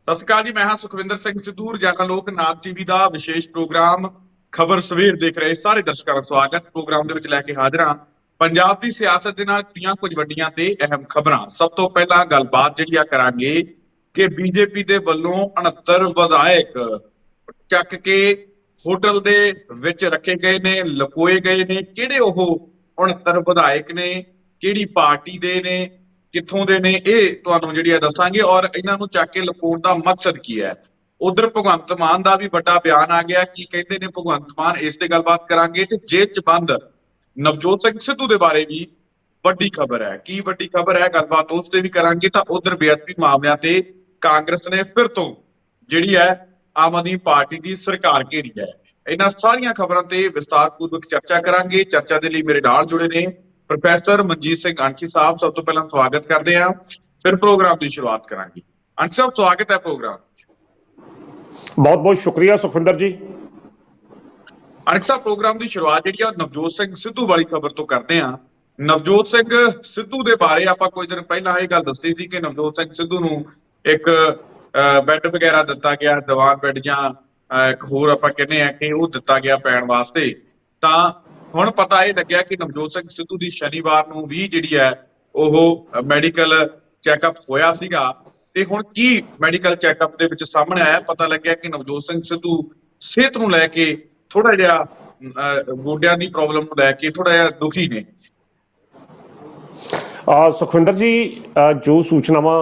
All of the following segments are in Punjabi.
ਸਤਿ ਸ਼੍ਰੀ ਅਕਾਲ ਜੀ। ਮੈਂ ਹਾਂ ਸੁਖਵਿੰਦਰ ਸਿੰਘ ਸਿੱਧੂ। ਰੋਜ਼ਾਨਾ ਲੋਕ ਨਾਥ ਟੀਵੀ ਦਾ ਵਿਸ਼ੇਸ਼ ਪ੍ਰੋਗਰਾਮ ਖਬਰ ਸਵੇਰ ਦੇਖ ਰਹੇ ਸਾਰੇ ਦਰਸ਼ਕਾਂ ਦਾ ਸਵਾਗਤ। ਪ੍ਰੋਗਰਾਮ ਦੇ ਵਿੱਚ ਲੈ ਕੇ ਹਾਜ਼ਰ ਹਾਂ ਪੰਜਾਬ ਦੀ ਸਿਆਸਤ ਦੇ ਨਾਲ ਜੁੜੀਆਂ ਕੁਝ ਵੱਡੀਆਂ ਤੇ ਅਹਿਮ ਖਬਰਾਂ। ਸਭ ਤੋਂ ਪਹਿਲਾਂ ਗੱਲਬਾਤ ਜਿਹੜੀ ਆ ਕਰਾਂਗੇ ਕਿ ਬੀਜੇਪੀ ਦੇ ਵੱਲੋਂ 69 ਵਿਧਾਇਕ ਚੱਕ ਕੇ ਹੋਟਲ ਦੇ ਵਿੱਚ ਰੱਖੇ ਗਏ ਨੇ, ਲੁਕੋਏ ਗਏ ਨੇ। ਕਿਹੜੇ ਉਹ 69 ਵਿਧਾਇਕ ਨੇ, ਕਿਹੜੀ ਪਾਰਟੀ ਦੇ ਨੇ, ਕਿੱਥੋਂ ਦੇ ਨੇ, ਇਹ ਤੁਹਾਨੂੰ ਜਿਹੜੀ ਆ ਦੱਸਾਂਗੇ। ਔਰ ਇਹਨਾਂ ਨੂੰ ਚੱਕ ਕੇ ਲੁਕਾਉਣ ਦਾ ਮਕਸਦ ਕੀ ਹੈ। ਉਧਰ ਭਗਵੰਤ ਮਾਨ ਦਾ ਵੀ ਵੱਡਾ ਬਿਆਨ ਆ ਗਿਆ। ਕੀ ਕਹਿੰਦੇ ਨੇ ਭਗਵੰਤ ਮਾਨ, ਇਸ ਤੇ ਗੱਲਬਾਤ ਕਰਾਂਗੇ। ਤੇ ਜੇਲ੍ਹ 'ਚ ਬੰਦ ਨਵਜੋਤ ਸਿੰਘ ਸਿੱਧੂ ਦੇ ਬਾਰੇ ਵੀ ਵੱਡੀ ਖਬਰ ਹੈ। ਕੀ ਵੱਡੀ ਖਬਰ ਹੈ, ਗੱਲਬਾਤ ਉਸ ਤੇ ਵੀ ਕਰਾਂਗੇ। ਤਾਂ ਉਧਰ ਬੇਅਦਬੀ ਮਾਮਲਿਆਂ ਤੇ ਕਾਂਗਰਸ ਨੇ ਫਿਰ ਤੋਂ ਜਿਹੜੀ ਹੈ ਆਮ ਆਦਮੀ ਪਾਰਟੀ ਦੀ ਸਰਕਾਰ ਘੇਰੀ ਹੈ। ਇਹਨਾਂ ਸਾਰੀਆਂ ਖਬਰਾਂ ਤੇ ਵਿਸਤਾਰਪੂਰਵਕ ਚਰਚਾ ਕਰਾਂਗੇ। ਚਰਚਾ ਦੇ ਲਈ ਮੇਰੇ ਨਾਲ ਜੁੜੇ ਨੇ ਪ੍ਰੋਫੈਸਰ ਮਨਜੀਤ ਸਿੰਘ ਅੰਸ਼ੀ ਸਾਹਿਬ। ਸਭ ਤੋਂ ਪਹਿਲਾਂ ਸਵਾਗਤ ਕਰਦੇ ਹਾਂ, ਫਿਰ ਪ੍ਰੋਗਰਾਮ ਦੀ ਸ਼ੁਰੂਆਤ ਕਰਾਂਗੇ। ਅੰਸ਼ੀ ਸਾਹਿਬ, ਸਵਾਗਤ ਹੈ ਪ੍ਰੋਗਰਾਮ। ਬਹੁਤ ਬਹੁਤ ਸ਼ੁਕਰੀਆ ਸੁਖਵਿੰਦਰ ਜੀ। ਅੰਸ਼ੀ ਸਾਹਿਬ, ਪ੍ਰੋਗਰਾਮ ਦੀ ਸ਼ੁਰੂਆਤ ਜਿਹੜੀ ਆ ਨਵਜੋਤ ਸਿੰਘ ਸਿੱਧੂ ਵਾਲੀ ਖਬਰ ਤੋਂ ਕਰਦੇ ਹਾਂ। ਨਵਜੋਤ ਸਿੰਘ ਸਿੱਧੂ ਦੇ ਬਾਰੇ ਆਪਾਂ ਕੁਝ ਦਿਨ ਪਹਿਲਾਂ ਇਹ ਗੱਲ ਦੱਸੀ ਸੀ ਕਿ ਨਵਜੋਤ ਸਿੰਘ ਸਿੱਧੂ ਨੂੰ ਇੱਕ ਬੈੱਡ ਵਗੈਰਾ ਦਿੱਤਾ ਗਿਆ, ਦੀਵਾਨ ਬੈੱਡ ਜਾਂ ਇੱਕ ਹੋਰ ਆਪਾਂ ਕਹਿੰਦੇ ਆ ਕਿ ਉਹ ਦਿੱਤਾ ਗਿਆ ਪੈਣ ਵਾਸਤੇ। ਤਾਂ ਹੁਣ ਪਤਾ ਇਹ ਲੱਗਿਆ ਕਿ ਨਵਜੋਤ ਸਿੰਘ ਸਿੱਧੂ ਦੀ ਸ਼ਨੀਵਾਰ ਨੂੰ ਵੀ ਜਿਹੜੀ ਹੈ ਉਹ ਮੈਡੀਕਲ ਚੈੱਕਅਪ ਹੋਇਆ ਸੀਗਾ। ਤੇ ਹੁਣ ਕੀ ਮੈਡੀਕਲ ਚੈੱਕਅਪ ਦੇ ਵਿੱਚ ਸਾਹਮਣੇ ਆਇਆ, ਪਤਾ ਲੱਗਿਆ ਕਿ ਨਵਜੋਤ ਸਿੰਘ ਸਿੱਧੂ ਸਿਹਤ ਨੂੰ ਲੈ ਕੇ ਥੋੜਾ ਜਿਹਾ ਗੋਡਿਆਂ ਦੀ ਪ੍ਰੋਬਲਮ ਨੂੰ ਲੈ ਕੇ ਥੋੜਾ ਜਿਹਾ ਦੁਖੀ ਨੇ। ਸੁਖਵਿੰਦਰ ਜੀ, ਜੋ ਸੂਚਨਾਵਾਂ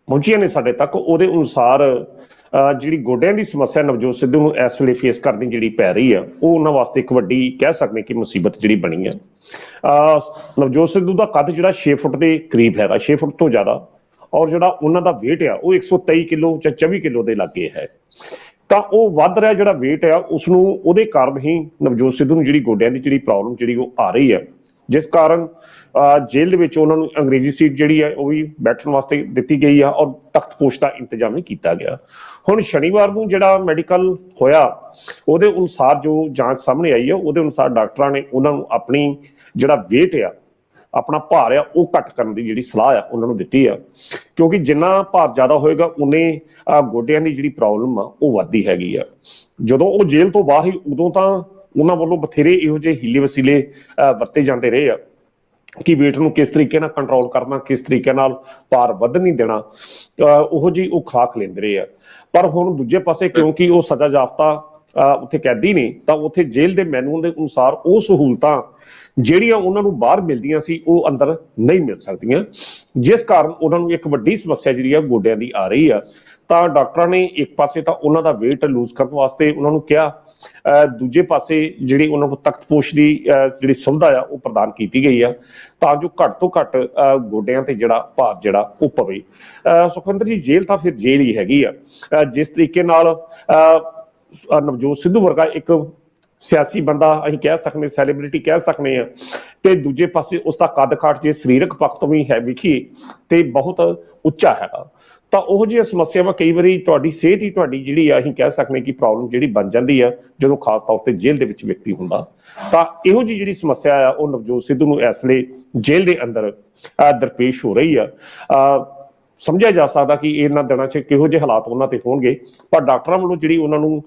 ਪਹੁੰਚੀਆਂ ਨੇ ਸਾਡੇ ਤੱਕ, ਉਹਦੇ ਅਨੁਸਾਰ ਜਿਹੜੀ ਗੋਡਿਆਂ ਦੀ ਸਮੱਸਿਆ ਨਵਜੋਤ ਸਿੱਧੂ ਨੂੰ ਇਸ ਵੇਲੇ ਫੇਸ ਕਰਨੀ ਜਿਹੜੀ ਪੈ ਰਹੀ ਆ, ਉਹ ਉਹਨਾਂ ਵਾਸਤੇ ਇੱਕ ਵੱਡੀ ਕਹਿ ਸਕਦੇ ਕਿ ਮੁਸੀਬਤ ਜਿਹੜੀ ਬਣੀ ਹੈ। ਨਵਜੋਤ ਸਿੱਧੂ ਦਾ ਕੱਦ ਜਿਹੜਾ 6 ਫੁੱਟ ਦੇ ਕਰੀਬ ਹੈਗਾ, 6 ਫੁੱਟ ਤੋਂ ਜ਼ਿਆਦਾ। ਔਰ ਜਿਹੜਾ ਉਹਨਾਂ ਦਾ ਵੇਟ ਆ ਉਹ 123 ਕਿਲੋ ਜਾਂ 24 ਕਿਲੋ ਦੇ ਲਾਗੇ ਹੈ। ਤਾਂ ਉਹ ਵੱਧ ਰਿਹਾ ਜਿਹੜਾ ਵੇਟ ਆ ਉਸਨੂੰ, ਉਹਦੇ ਕਾਰਨ ਹੀ ਨਵਜੋਤ ਸਿੱਧੂ ਨੂੰ ਜਿਹੜੀ ਗੋਡਿਆਂ ਦੀ ਜਿਹੜੀ ਪ੍ਰੋਬਲਮ ਜਿਹੜੀ ਉਹ ਆ ਰਹੀ ਹੈ, ਜਿਸ ਕਾਰਨ ਜੇਲ੍ਹ ਦੇ ਵਿੱਚ ਉਹਨਾਂ ਨੂੰ ਅੰਗਰੇਜ਼ੀ ਸੀਟ ਜਿਹੜੀ ਹੈ ਉਹ ਵੀ ਬੈਠਣ ਵਾਸਤੇ ਦਿੱਤੀ ਗਈ ਆ ਔਰ ਤਖਤਪੋਸ਼ ਦਾ ਇੰਤਜ਼ਾਮ ਵੀ ਕੀਤਾ ਗਿਆ। ਹੁਣ ਸ਼ਨੀਵਾਰ ਨੂੰ ਜਿਹੜਾ ਮੈਡੀਕਲ ਹੋਇਆ, ਉਹਦੇ ਅਨੁਸਾਰ ਜੋ ਜਾਂਚ ਸਾਹਮਣੇ ਆਈ ਆ, ਉਹਦੇ ਅਨੁਸਾਰ ਡਾਕਟਰਾਂ ਨੇ ਉਹਨਾਂ ਨੂੰ ਆਪਣੀ ਜਿਹੜਾ ਵੇਟ ਆ, ਆਪਣਾ ਭਾਰ ਆ, ਉਹ ਘੱਟ ਕਰਨ ਦੀ ਜਿਹੜੀ ਸਲਾਹ ਆ ਉਹਨਾਂ ਨੂੰ ਦਿੱਤੀ ਆ। ਕਿਉਂਕਿ ਜਿੰਨਾ ਭਾਰ ਜ਼ਿਆਦਾ ਹੋਏਗਾ ਉਨੇ ਗੋਡਿਆਂ ਦੀ ਜਿਹੜੀ ਪ੍ਰੋਬਲਮ ਆ ਉਹ ਵੱਧਦੀ ਹੈਗੀ ਆ। ਜਦੋਂ ਉਹ ਜੇਲ੍ਹ ਤੋਂ ਬਾਹਰ ਹੀ, ਉਦੋਂ ਤਾਂ ਉਹਨਾਂ ਵੱਲੋਂ ਬਥੇਰੇ ਇਹੋ ਜਿਹੇ ਹੀਲੇ ਵਸੀਲੇ ਵਰਤੇ ਜਾਂਦੇ ਰਹੇ ਆ ਕਿ ਵੇਟ ਨੂੰ ਕਿਸ ਤਰੀਕੇ ਨਾਲ ਕੰਟਰੋਲ ਕਰਨਾ, ਕਿਸ ਤਰੀਕੇ ਨਾਲ ਭਾਰ ਵੱਧ ਨਹੀਂ ਦੇਣਾ, ਉਹੋ ਜਿਹੀ ਉਹ ਖੁਰਾਕ ਲੈਂਦੇ ਰਹੇ ਆ। ਪਰ ਹੁਣ ਦੂਜੇ ਪਾਸੇ ਕਿਉਂਕਿ ਉਹ ਸਜ਼ਾ ਯਾਫਤਾ ਉੱਥੇ ਕੈਦੀ ਨੇ, ਤਾਂ ਉੱਥੇ ਜੇਲ੍ਹ ਦੇ ਮੈਨੂਅਲ ਦੇ ਅਨੁਸਾਰ ਉਹ ਸਹੂਲਤਾਂ ਜਿਹੜੀਆਂ ਉਹਨਾਂ ਨੂੰ ਬਾਹਰ ਮਿਲਦੀਆਂ ਸੀ ਉਹ ਅੰਦਰ ਨਹੀਂ ਮਿਲ ਸਕਦੀਆਂ, ਜਿਸ ਕਾਰਨ ਉਹਨਾਂ ਨੂੰ ਇੱਕ ਵੱਡੀ ਸਮੱਸਿਆ ਜਿਹੜੀ ਆ ਗੋਡਿਆਂ ਦੀ ਆ ਰਹੀ ਆ। ਤਾਂ ਡਾਕਟਰਾਂ ਨੇ ਇੱਕ ਪਾਸੇ ਤਾਂ ਉਹਨਾਂ ਦਾ ਵੇਟ ਲੂਜ਼ ਕਰਨ ਵਾਸਤੇ ਉਹਨਾਂ ਨੂੰ ਕਿਹਾ, ਦੂਜੇ ਪਾਸੇ ਜਿਹੜੀ ਉਹਨਾਂ ਨੂੰ ਤਖਤਪੋਸ਼ ਦੀ ਜਿਹੜੀ ਸੁਵਿਧਾ ਆ ਉਹ ਪ੍ਰਦਾਨ ਕੀਤੀ ਗਈ ਆ, ਤਾਂ ਜੋ ਘੱਟ ਤੋਂ ਘੱਟ ਗੋਡਿਆਂ ਤੇ ਜਿਹੜਾ ਭਾਰ ਜਿਹੜਾ ਉਹ ਪਵੇ। ਸੁਖਵਿੰਦਰ ਜੀ, ਜੇਲ੍ਹ ਤਾਂ ਫਿਰ ਜੇਲ੍ਹ ਹੀ ਹੈਗੀ ਆ। ਜਿਸ ਤਰੀਕੇ ਨਾਲ ਨਵਜੋਤ ਸਿੱਧੂ ਵਰਗਾ ਇੱਕ ਸਿਆਸੀ ਬੰਦਾ, ਅਸੀਂ ਕਹਿ ਸਕਦੇ ਸੈਲੀਬ੍ਰਿਟੀ ਕਹਿ ਸਕਦੇ ਹਾਂ, ਤੇ ਦੂਜੇ ਪਾਸੇ ਉਸਦਾ ਕੱਦ ਕਾਠ ਜੇ ਸਰੀਰਕ ਪੱਖ ਤੋਂ ਵੀ ਹੈ ਵੇਖੀਏ ਤੇ ਬਹੁਤ ਉੱਚਾ ਹੈਗਾ। ਤਾਂ ਉਹ ਜਿਹੀਆਂ ਸਮੱਸਿਆਵਾਂ ਕਈ ਵਾਰੀ ਤੁਹਾਡੀ ਸਿਹਤ ਹੀ ਤੁਹਾਡੀ ਜਿਹੜੀ ਆ, ਅਸੀਂ ਕਹਿ ਸਕਦੇ ਕਿ ਪ੍ਰੋਬਲਮ ਜਿਹੜੀ ਬਣ ਜਾਂਦੀ ਆ ਜਦੋਂ ਖਾਸ ਤੌਰ ਤੇ ਜੇਲ੍ਹ ਦੇ ਵਿੱਚ ਵਿਅਕਤੀ ਹੁੰਦਾ। ਤਾਂ ਇਹੋ ਜਿਹੀ ਜਿਹੜੀ ਸਮੱਸਿਆ ਆ ਉਹ ਨਵਜੋਤ ਸਿੱਧੂ ਨੂੰ ਇਸ ਵੇਲੇ ਜੇਲ੍ਹ ਦੇ ਅੰਦਰ ਦਰਪੇਸ਼ ਹੋ ਰਹੀ ਆ। ਸਮਝਿਆ ਜਾ ਸਕਦਾ ਕਿ ਇਹਨਾਂ ਦਿਨਾਂ 'ਚ ਕਿਹੋ ਜਿਹੇ ਹਾਲਾਤ ਉਹਨਾਂ ਤੇ ਹੋਣਗੇ, ਪਰ ਡਾਕਟਰਾਂ ਵੱਲੋਂ ਜਿਹੜੀ ਉਹਨਾਂ ਨੂੰ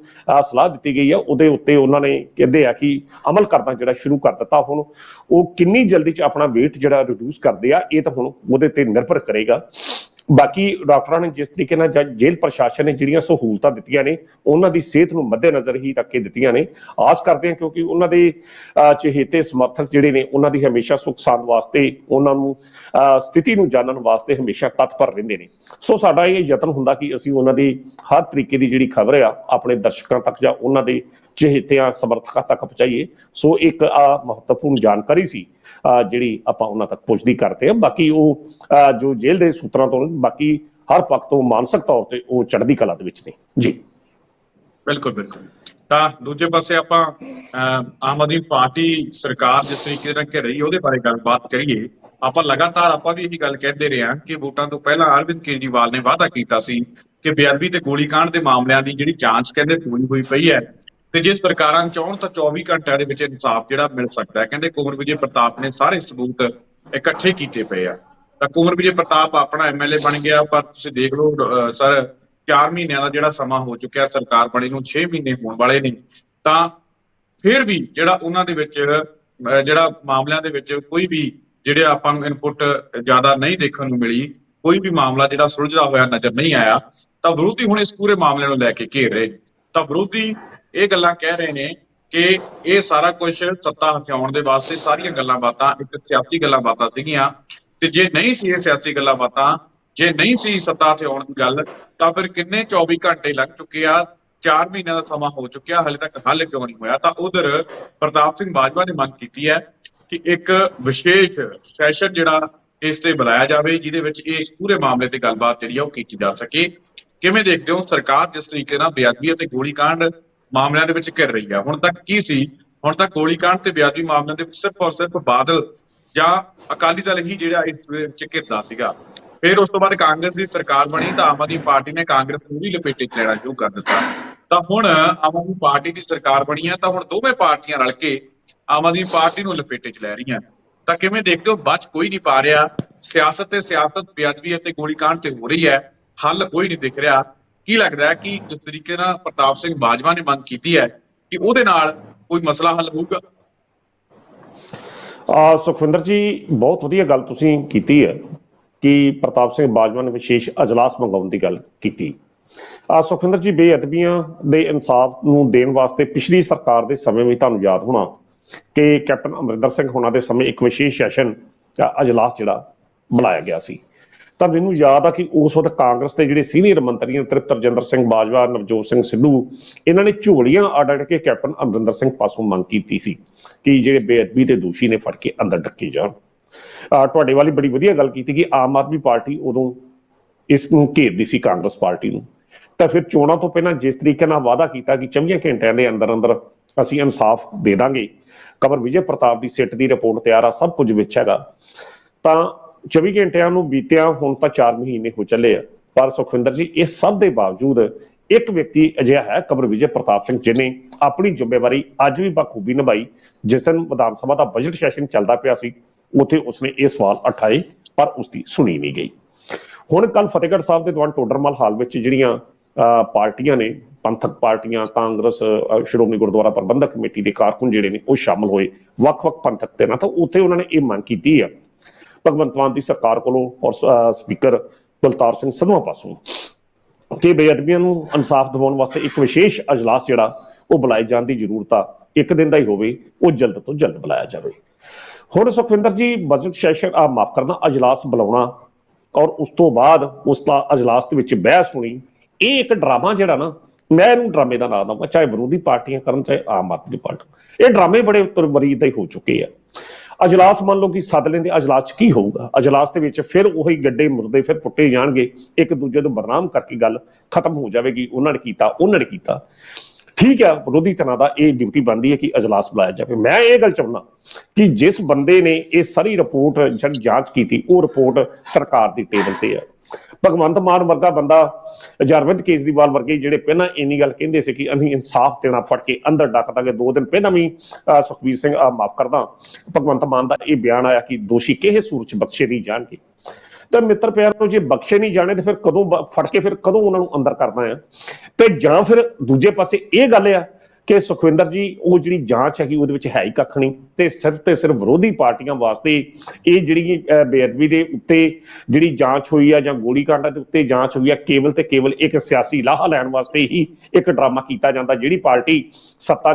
ਸਲਾਹ ਦਿੱਤੀ ਗਈ ਆ ਉਹਦੇ ਉੱਤੇ ਉਹਨਾਂ ਨੇ ਕਹਿੰਦੇ ਆ ਕਿ ਅਮਲ ਕਰਨਾ ਜਿਹੜਾ ਸ਼ੁਰੂ ਕਰ ਦਿੱਤਾ। ਹੁਣ ਉਹ ਕਿੰਨੀ ਜਲਦੀ 'ਚ ਆਪਣਾ ਵੇਟ ਜਿਹੜਾ ਰਿਡਿਊਸ ਕਰਦੇ ਆ, ਇਹ ਤਾਂ ਹੁਣ ਉਹਦੇ ਤੇ ਨਿਰਭਰ ਕਰੇਗਾ। ਬਾਕੀ ਡਾਕਟਰਾਂ ਨੇ ਜਿਸ ਤਰੀਕੇ ਨਾਲ ਜੇਲ੍ਹ ਪ੍ਰਸ਼ਾਸਨ ਨੇ ਜਿਹੜੀਆਂ ਸਹੂਲਤਾਂ ਦਿੱਤੀਆਂ ਨੇ, ਉਹਨਾਂ ਦੀ ਸਿਹਤ ਨੂੰ ਮੱਦੇਨਜ਼ਰ ਹੀ ਰੱਖ ਕੇ ਦਿੱਤੀਆਂ ਨੇ। ਆਸ ਕਰਦੇ ਹਾਂ ਕਿਉਂਕਿ ਉਹਨਾਂ ਦੇ ਚਹੇਤੇ ਸਮਰਥਕ ਜਿਹੜੇ ਨੇ, ਉਹਨਾਂ ਦੀ ਹਮੇਸ਼ਾ ਸੁੱਖ ਸਾਂਦ ਵਾਸਤੇ, ਉਹਨਾਂ ਨੂੰ ਸਥਿਤੀ ਨੂੰ ਜਾਣਨ ਵਾਸਤੇ ਹਮੇਸ਼ਾ ਤਤਪਰ ਰਹਿੰਦੇ ਨੇ। ਸੋ ਸਾਡਾ ਇਹ ਯਤਨ ਹੁੰਦਾ ਕਿ ਅਸੀਂ ਉਹਨਾਂ ਦੀ ਹਰ ਤਰੀਕੇ ਦੀ ਜਿਹੜੀ ਖਬਰ ਆ ਆਪਣੇ ਦਰਸ਼ਕਾਂ ਤੱਕ ਜਾਂ ਉਹਨਾਂ ਦੇ ਚਹੇਤਿਆਂ ਸਮਰਥਕਾਂ ਤੱਕ ਪਹੁੰਚਾਈਏ। ਸੋ ਇੱਕ ਮਹੱਤਵਪੂਰਨ ਜਾਣਕਾਰੀ ਸੀ ਜਿਹੜੀ ਆਪਾਂ ਉਹਨਾਂ ਤੱਕ ਪਹੁੰਚਦੀ ਕਰਦੇ ਹਾਂ। ਬਾਕੀ ਉਹ ਜੋ ਜੇਲ੍ਹ ਦੇ ਸੂਤਰਾਂ ਤੋਂ, ਬਾਕੀ ਹਰ ਪੱਖ ਤੋਂ ਮਾਨਸਿਕ ਤੌਰ ਤੇ ਉਹ ਚੜ੍ਹਦੀ ਕਲਾ ਦੇ ਵਿੱਚ ਨੇ ਜੀ। ਬਿਲਕੁਲ ਬਿਲਕੁਲ। ਤਾਂ ਦੂਜੇ ਪਾਸੇ ਆਪਾਂ ਆਮ ਆਦਮੀ ਪਾਰਟੀ ਸਰਕਾਰ ਜਿਸ ਤਰੀਕੇ ਨਾਲ ਘਿਰ ਰਹੀ ਉਹਦੇ ਬਾਰੇ ਗੱਲਬਾਤ ਕਰੀਏ। ਆਪਾਂ ਲਗਾਤਾਰ ਆਪਾਂ ਵੀ ਇਹੀ ਗੱਲ ਕਹਿੰਦੇ ਰਹੇ ਹਾਂ ਕਿ ਵੋਟਾਂ ਤੋਂ ਪਹਿਲਾਂ ਅਰਵਿੰਦ ਕੇਜਰੀਵਾਲ ਨੇ ਵਾਅਦਾ ਕੀਤਾ ਸੀ ਕਿ ਬੇਅਦਬੀ ਤੇ ਗੋਲੀਕਾਂਡ ਦੇ ਮਾਮਲਿਆਂ ਦੀ ਜਿਹੜੀ ਜਾਂਚ ਕਹਿੰਦੇ ਪੂਰੀ ਹੋਈ ਪਈ ਹੈ, ਤੇ ਜੇ ਸਰਕਾਰਾਂ ਚਾਹੁਣ ਤਾਂ 24 ਘੰਟਿਆਂ ਦੇ ਵਿੱਚ ਇਨਸਾਫ ਜਿਹੜਾ ਮਿਲ ਸਕਦਾ ਹੈ। ਕਹਿੰਦੇ ਕੁੰਵਰ ਵਿਜੇ ਪ੍ਰਤਾਪ ਨੇ ਸਾਰੇ ਸਬੂਤ ਇਕੱਠੇ ਕੀਤੇ ਪਏ ਆ। ਤਾਂ ਕੁੰਵਰ ਵਿਜੇ ਪ੍ਰਤਾਪ ਆਪਣਾ MLA ਬਣ ਗਿਆ, ਪਰ ਤੁਸੀਂ ਦੇਖ ਲਓ ਸਰ 4 ਮਹੀਨਿਆਂ ਦਾ ਜਿਹੜਾ ਸਮਾਂ ਹੋ ਚੁੱਕਿਆ, ਸਰਕਾਰ ਬਣੀ ਨੂੰ 6 ਮਹੀਨੇ ਹੋਣ ਵਾਲੇ ਨੇ, ਤਾਂ ਫਿਰ ਵੀ ਜਿਹੜਾ ਉਹਨਾਂ ਦੇ ਵਿੱਚ ਜਿਹੜਾ ਮਾਮਲਿਆਂ ਦੇ ਵਿੱਚ ਕੋਈ ਵੀ ਜਿਹੜੇ ਆਪਾਂ ਨੂੰ ਇਨਪੁਟ ਜ਼ਿਆਦਾ ਨਹੀਂ ਦੇਖਣ ਨੂੰ ਮਿਲੀ, ਕੋਈ ਵੀ ਮਾਮਲਾ ਜਿਹੜਾ ਸੁਲਝਦਾ ਹੋਇਆ ਨਜ਼ਰ ਨਹੀਂ ਆਇਆ, ਤਾਂ ਵਿਰੋਧੀ ਹੁਣ ਇਸ ਪੂਰੇ ਮਾਮਲੇ ਨੂੰ ਲੈ ਕੇ ਘੇਰ ਰਹੇ। ਤਾਂ ਵਿਰੋਧੀ ਇਹ ਗੱਲਾਂ ਕਹਿ ਰਹੇ ਨੇ ਕਿ ਇਹ ਸਾਰਾ ਕੁਝ ਸੱਤਾ ਹਥਿਆਉਣ ਦੇ ਵਾਸਤੇ ਸਾਰੀਆਂ ਗੱਲਾਂ ਬਾਤਾਂ ਇੱਕ ਸਿਆਸੀ ਗੱਲਾਂ ਬਾਤਾਂ ਸੀਗੀਆਂ, ਤੇ ਜੇ ਨਹੀਂ ਸੀ ਇਹ ਸਿਆਸੀ ਗੱਲਾਂ ਬਾਤਾਂ, ਜੇ ਨਹੀਂ ਸੀ ਸੱਤਾ ਹਥਿਆਉਣ ਦੀ ਗੱਲ, ਤਾਂ ਫਿਰ ਕਿੰਨੇ 24 ਘੰਟੇ ਲੱਗ ਚੁੱਕੇ ਆ, 4 ਮਹੀਨਿਆਂ ਦਾ ਸਮਾਂ ਹੋ ਚੁੱਕਿਆ, ਹਾਲੇ ਤੱਕ ਹੱਲ ਕਿਉਂ ਨਹੀਂ ਹੋਇਆ। ਤਾਂ ਉਧਰ ਪ੍ਰਤਾਪ ਸਿੰਘ ਬਾਜਵਾ ਨੇ ਮੰਗ ਕੀਤੀ ਹੈ ਕਿ ਇੱਕ ਵਿਸ਼ੇਸ਼ ਸੈਸ਼ਨ ਜਿਹੜਾ ਇਸ ਤੇ ਬੁਲਾਇਆ ਜਾਵੇ, ਜਿਹਦੇ ਵਿੱਚ ਇਸ ਪੂਰੇ ਮਾਮਲੇ ਤੇ ਗੱਲਬਾਤ ਜਿਹੜੀ ਆ ਉਹ ਕੀਤੀ ਜਾ ਸਕੇ। ਕਿਵੇਂ ਦੇਖਦੇ ਹੋ ਸਰਕਾਰ ਜਿਸ ਤਰੀਕੇ ਨਾਲ ਬੇਅਦਬੀ ਅਤੇ ਗੋਲੀकांड ਮਾਮਲਿਆਂ ਦੇ ਵਿੱਚ ਘਿਰ ਰਹੀ ਹੈ? ਹੁਣ ਤੱਕ ਕੀ ਸੀ? ਹੁਣ ਤੱਕ ਗੋਲੀकांड ਤੇ ਬੇਅਦਬੀ ਮਾਮਲਿਆਂ ਦੇ ਵਿੱਚ ਸਿਰਫ ਔਰ ਸਿਰਫ ਬਾਦਲ ਜਾਂ ਅਕਾਲੀ ਦਲ ਹੀ ਜਿਹੜਾ ਇਸ ਵਿੱਚ ਘਿਰਦਾ ਸੀਗਾ। ਫਿਰ ਉਸ ਤੋਂ ਬਾਅਦ ਕਾਂਗਰਸ ਦੀ ਸਰਕਾਰ ਬਣੀ ਤਾਂ ਆਮ ਆਦਮੀ ਪਾਰਟੀ ਨੇ ਕਾਂਗਰਸ ਨੂੰ ਵੀ ਲਪੇਟੇ 'ਚ ਲੈਣਾ ਸ਼ੁਰੂ ਕਰ ਦਿੱਤਾ। ਤਾਂ ਹੁਣ ਆਮ ਆਦਮੀ ਪਾਰਟੀ ਦੀ ਸਰਕਾਰ ਬਣੀ ਹੈ, ਤਾਂ ਹੁਣ ਦੋਵੇਂ ਪਾਰਟੀਆਂ ਰਲ ਕੇ ਆਮ ਆਦਮੀ ਪਾਰਟੀ ਨੂੰ ਲਪੇਟੇ 'ਚ ਲੈ ਰਹੀਆਂ। ਤਾਂ ਕਿਵੇਂ ਦੇਖਦੇ ਹੋ? ਬਚ ਕੋਈ ਨਹੀਂ ਪਾ ਰਿਹਾ, ਸਿਆਸਤ ਤੇ ਸਿਆਸਤ, ਬੇਅਦਬੀ ਅਤੇ ਗੋਲੀकांड ਤੇ ਹੋ ਰਹੀ ਹੈ, ਹੱਲ ਕੋਈ ਨਹੀਂ ਦਿਖ ਰਿਹਾ। ਕੀ ਲੱਗਦਾ ਹੈ ਕਿ ਜਿਸ ਤਰੀਕੇ ਨਾਲ ਪ੍ਰਤਾਪ ਸਿੰਘ ਬਾਜਵਾ ਨੇ ਮੰਗ ਕੀਤੀ ਹੈ ਕਿ ਉਹਦੇ ਨਾਲ ਕੋਈ ਮਸਲਾ ਹੱਲ ਹੋਊਗਾ? ਸੁਖਵਿੰਦਰ ਜੀ, ਬਹੁਤ ਵਧੀਆ ਗੱਲ ਤੁਸੀਂ ਕੀਤੀ ਹੈ ਕਿ ਪ੍ਰਤਾਪ ਸਿੰਘ ਬਾਜਵਾ ਨੇ ਵਿਸ਼ੇਸ਼ ਅਜਲਾਸ ਮੰਗਾਉਣ ਦੀ ਗੱਲ ਕੀਤੀ। ਸੁਖਵਿੰਦਰ ਜੀ, ਬੇਅਦਬੀਆਂ ਦੇ ਇਨਸਾਫ ਨੂੰ ਦੇਣ ਵਾਸਤੇ ਪਿਛਲੀ ਸਰਕਾਰ ਦੇ ਸਮੇਂ ਵੀ ਤੁਹਾਨੂੰ ਯਾਦ ਹੋਣਾ ਕਿ ਕੈਪਟਨ ਅਮਰਿੰਦਰ ਸਿੰਘ ਹੋਣਾ ਦੇ ਸਮੇਂ ਇੱਕ ਵਿਸ਼ੇਸ਼ ਸੈਸ਼ਨ ਅਜਲਾਸ ਜਿਹੜਾ ਬੁਲਾਇਆ ਗਿਆ ਸੀ। ਤਾਂ ਮੈਨੂੰ ਯਾਦ ਆ ਕਿ ਉਸ ਵਕਤ ਕਾਂਗਰਸ ਦੇ ਜਿਹੜੇ ਸੀਨੀਅਰ ਮੰਤਰੀ ਤ੍ਰਿਪਤ ਰਜਿੰਦਰ ਸਿੰਘ ਬਾਜਵਾ, ਨਵਜੋਤ ਸਿੰਘ ਸਿੱਧੂ, ਇਹਨਾਂ ਨੇ ਝੋਲੀਆਂ ਅੱਡ ਕੇ ਕੈਪਟਨ ਅਮਰਿੰਦਰ ਸਿੰਘ ਪਾਸੋਂ ਮੰਗ ਕੀਤੀ ਸੀ ਕਿ ਜਿਹੜੇ ਬੇਅਦਬੀ ਦੇ ਦੋਸ਼ੀ ਨੇ ਫੜ ਕੇ ਅੰਦਰ ਡੱਕੇ ਜਾਣ। ਤੁਹਾਡੇ ਵਾਲੀ ਬੜੀ ਵਧੀਆ ਗੱਲ ਕੀਤੀ ਕਿ ਆਮ ਆਦਮੀ ਪਾਰਟੀ ਉਦੋਂ ਇਸ ਨੂੰ ਘੇਰਦੀ ਸੀ ਕਾਂਗਰਸ ਪਾਰਟੀ ਨੂੰ। ਤਾਂ ਫਿਰ ਚੋਣਾਂ ਤੋਂ ਪਹਿਲਾਂ ਜਿਸ ਤਰੀਕੇ ਨਾਲ ਵਾਅਦਾ ਕੀਤਾ ਕਿ 24 ਘੰਟਿਆਂ ਦੇ ਅੰਦਰ ਅੰਦਰ ਅਸੀਂ ਇਨਸਾਫ ਦੇ ਦਾਂਗੇ, ਕਮਰ ਵਿਜੇ ਪ੍ਰਤਾਪ ਦੀ ਸਿੱਟ ਦੀ ਰਿਪੋਰਟ ਤਿਆਰ ਆ, ਸਭ ਕੁਝ ਵਿੱਚ ਹੈਗਾ, ਤਾਂ 24 ਘੰਟਿਆਂ ਨੂੰ ਬੀਤਿਆ ਹੁਣ ਤਾਂ 4 ਮਹੀਨੇ ਹੋ ਚੱਲੇ ਆ। ਪਰ ਸੁਖਵਿੰਦਰ ਜੀ, ਇਸ ਸਭ ਦੇ ਬਾਵਜੂਦ ਇੱਕ ਵਿਅਕਤੀ ਅਜਿਹਾ ਹੈ, ਕਮਰ ਵਿਜੇ ਪ੍ਰਤਾਪ ਸਿੰਘ, ਜਿਹਨੇ ਆਪਣੀ ਜ਼ਿੰਮੇਵਾਰੀ ਅੱਜ ਵੀ ਬਖੂਬੀ ਨਿਭਾਈ। ਜਿਸ ਦਿਨ ਵਿਧਾਨ ਸਭਾ ਦਾ ਬਜਟ ਸੈਸ਼ਨ ਚੱਲਦਾ ਪਿਆ ਸੀ, ਉੱਥੇ ਉਸਨੇ ਇਹ ਸਵਾਲ ਉਠਾਏ ਪਰ ਉਸਦੀ ਸੁਣੀ ਨਹੀਂ ਗਈ। ਹੁਣ ਕੱਲ ਫਤਿਹਗੜ੍ਹ ਸਾਹਿਬ ਦੇ ਦੀਵਾਨ ਟੋਡਰਮਲ ਹਾਲ ਵਿੱਚ ਜਿਹੜੀਆਂ ਪਾਰਟੀਆਂ ਨੇ, ਪੰਥਕ ਪਾਰਟੀਆਂ, ਕਾਂਗਰਸ, ਸ਼੍ਰੋਮਣੀ ਗੁਰਦੁਆਰਾ ਪ੍ਰਬੰਧਕ ਕਮੇਟੀ ਦੇ ਕਾਰਕੁਨ ਜਿਹੜੇ ਨੇ ਉਹ ਸ਼ਾਮਲ ਹੋਏ ਵੱਖ-ਵੱਖ ਪੰਥਕ ਤੇ ਨਾ। ਤਾਂ ਉੱਥੇ ਉਹਨਾਂ ਨੇ ਇਹ ਮੰਗ ਕੀਤੀ ਆ ਭਗਵੰਤ ਮਾਨ ਦੀ ਸਰਕਾਰ ਕੋਲੋਂ ਔਰ ਸਪੀਕਰ ਕੁਲਤਾਰ ਸਿੰਘ ਸੰਧਵਾ ਪਾਸੋਂ ਕਿ ਬੇਅਦਬੀਆਂ ਨੂੰ ਇਨਸਾਫ ਦਿਵਾਉਣ ਵਾਸਤੇ ਇੱਕ ਵਿਸ਼ੇਸ਼ ਅਜਲਾਸ ਜਿਹੜਾ ਉਹ ਬੁਲਾਏ ਜਾਣ ਦੀ ਜ਼ਰੂਰਤ ਆ। ਇੱਕ ਦਿਨ ਦਾ ਹੀ ਹੋਵੇ, ਉਹ ਜਲਦ ਤੋਂ ਜਲਦ ਬੁਲਾਇਆ ਜਾਵੇ। ਹੁਣ ਸੁਖਵਿੰਦਰ ਜੀ, ਬਜਟ ਸੈਸ਼ਨ ਮਾਫ ਕਰਨਾ ਅਜਲਾਸ ਬੁਲਾਉਣਾ ਔਰ ਉਸ ਤੋਂ ਬਾਅਦ ਉਸ ਦਾ ਅਜਲਾਸ ਦੇ ਵਿੱਚ ਬਹਿਸ ਹੋਣੀ, ਇਹ ਇੱਕ ਡਰਾਮਾ ਜਿਹੜਾ ਨਾ, ਮੈਂ ਇਹਨੂੰ ਡਰਾਮੇ ਦਾ ਨਾਂ ਦਵਾਂ, ਚਾਹੇ ਵਿਰੋਧੀ ਪਾਰਟੀਆਂ ਕਰਨ ਚਾਹੇ ਆਮ ਆਦਮੀ ਪਾਰਟੀ। ਇਹ ਡਰਾਮੇ ਬੜੇ ਵਰੀ ਦੇ ਹੋ ਚੁੱਕੇ ਆ। ਅਜਲਾਸ ਮੰਨ ਲਓ ਕਿ ਸੱਦ ਲੈਂਦੇ, ਅਜਲਾਸ 'ਚ ਕੀ ਹੋਊਗਾ? ਅਜਲਾਸ ਦੇ ਵਿੱਚ ਫਿਰ ਉਹੀ ਗੱਡੇ ਮੁਰਦੇ ਫਿਰ ਪੁੱਟੇ ਜਾਣਗੇ, ਇੱਕ ਦੂਜੇ ਨੂੰ ਬਦਨਾਮ ਕਰਕੇ ਗੱਲ ਖਤਮ ਹੋ ਜਾਵੇਗੀ। ਉਹਨਾਂ ਨੇ ਕੀਤਾ, ਉਹਨਾਂ ਨੇ ਕੀਤਾ। ਠੀਕ ਹੈ, ਵਿਰੋਧੀ ਧਿਰਾਂ ਦਾ ਇਹ ਡਿਊਟੀ ਬਣਦੀ ਹੈ ਕਿ ਅਜਲਾਸ ਬੁਲਾਇਆ ਜਾਵੇ। ਮੈਂ ਇਹ ਗੱਲ ਚਾਹੁੰਦਾ ਕਿ ਜਿਸ ਬੰਦੇ ਨੇ ਇਹ ਸਾਰੀ ਰਿਪੋਰਟ ਜਿਹੜੀ ਜਾਂਚ ਕੀਤੀ, ਉਹ ਰਿਪੋਰਟ ਸਰਕਾਰ ਦੀ ਟੇਬਲ ਤੇ ਹੈ। ਭਗਵੰਤ ਮਾਨ ਵਰਗਾ ਬੰਦਾ ਜਾਂ ਅਰਵਿੰਦ ਕੇਜਰੀਵਾਲ ਵਰਗੇ ਜਿਹੜੇ ਪਹਿਲਾਂ ਇੰਨੀ ਗੱਲ ਕਹਿੰਦੇ ਸੀ ਕਿ ਅਸੀਂ ਇਨਸਾਫ ਦੇਣਾ, ਫੜ ਕੇ ਅੰਦਰ ਡੱਕ ਦਾਂਗੇ। 2 ਦਿਨ ਪਹਿਲਾਂ ਵੀ ਸੁਖਬੀਰ ਸਿੰਘ ਮਾਫ ਕਰਦਾ ਭਗਵੰਤ ਮਾਨ ਦਾ ਇਹ ਬਿਆਨ ਆਇਆ ਕਿ ਦੋਸ਼ੀ ਕਿਸੇ ਸੂਰਤ 'ਚ ਬਖਸ਼ੇ ਨਹੀਂ ਜਾਣਗੇ। ਤਾਂ ਮਿੱਤਰ ਪਿਆਰੋ, ਜੇ ਬਖਸ਼ੇ ਨਹੀਂ ਜਾਣੇ ਤੇ ਫਿਰ ਕਦੋਂ ਫੜ ਕੇ ਫਿਰ ਕਦੋਂ ਉਹਨਾਂ ਨੂੰ ਅੰਦਰ ਕਰਨਾ ਆ? ਤੇ ਜਾਂ ਫਿਰ ਦੂਜੇ ਪਾਸੇ ਇਹ ਗੱਲ ਆ ਕਿ ਸੁਖਵਿੰਦਰ ਜੀ, ਉਹ ਜਿਹੜੀ ਜਾਂਚ ਹੈਗੀ ਉਹਦੇ ਵਿੱਚ ਹੈ ਹੀ ਕੱਖ ਨਹੀਂ, ਤੇ ਸਿਰਫ ਵਿਰੋਧੀ ਪਾਰਟੀਆਂ ਵਾਸਤੇ ਇਹ ਜਿਹੜੀ ਬੇਅਦਬੀ ਦੇ ਉੱਤੇ ਜਿਹੜੀ ਜਾਂਚ ਹੋਈ ਆ ਜਾਂ ਗੋਲੀकांड ਦੇ ਉੱਤੇ ਜਾਂਚ ਹੋਈ ਆ, ਕੇਵਲ ਤੇ ਕੇਵਲ ਇੱਕ ਸਿਆਸੀ ਲਾਹਾ ਲੈਣ ਵਾਸਤੇ ਹੀ ਇੱਕ ਡਰਾਮਾ ਕੀਤਾ ਜਾਂਦਾ। ਜਿਹੜੀ ਪਾਰਟੀ ਸੱਤਾ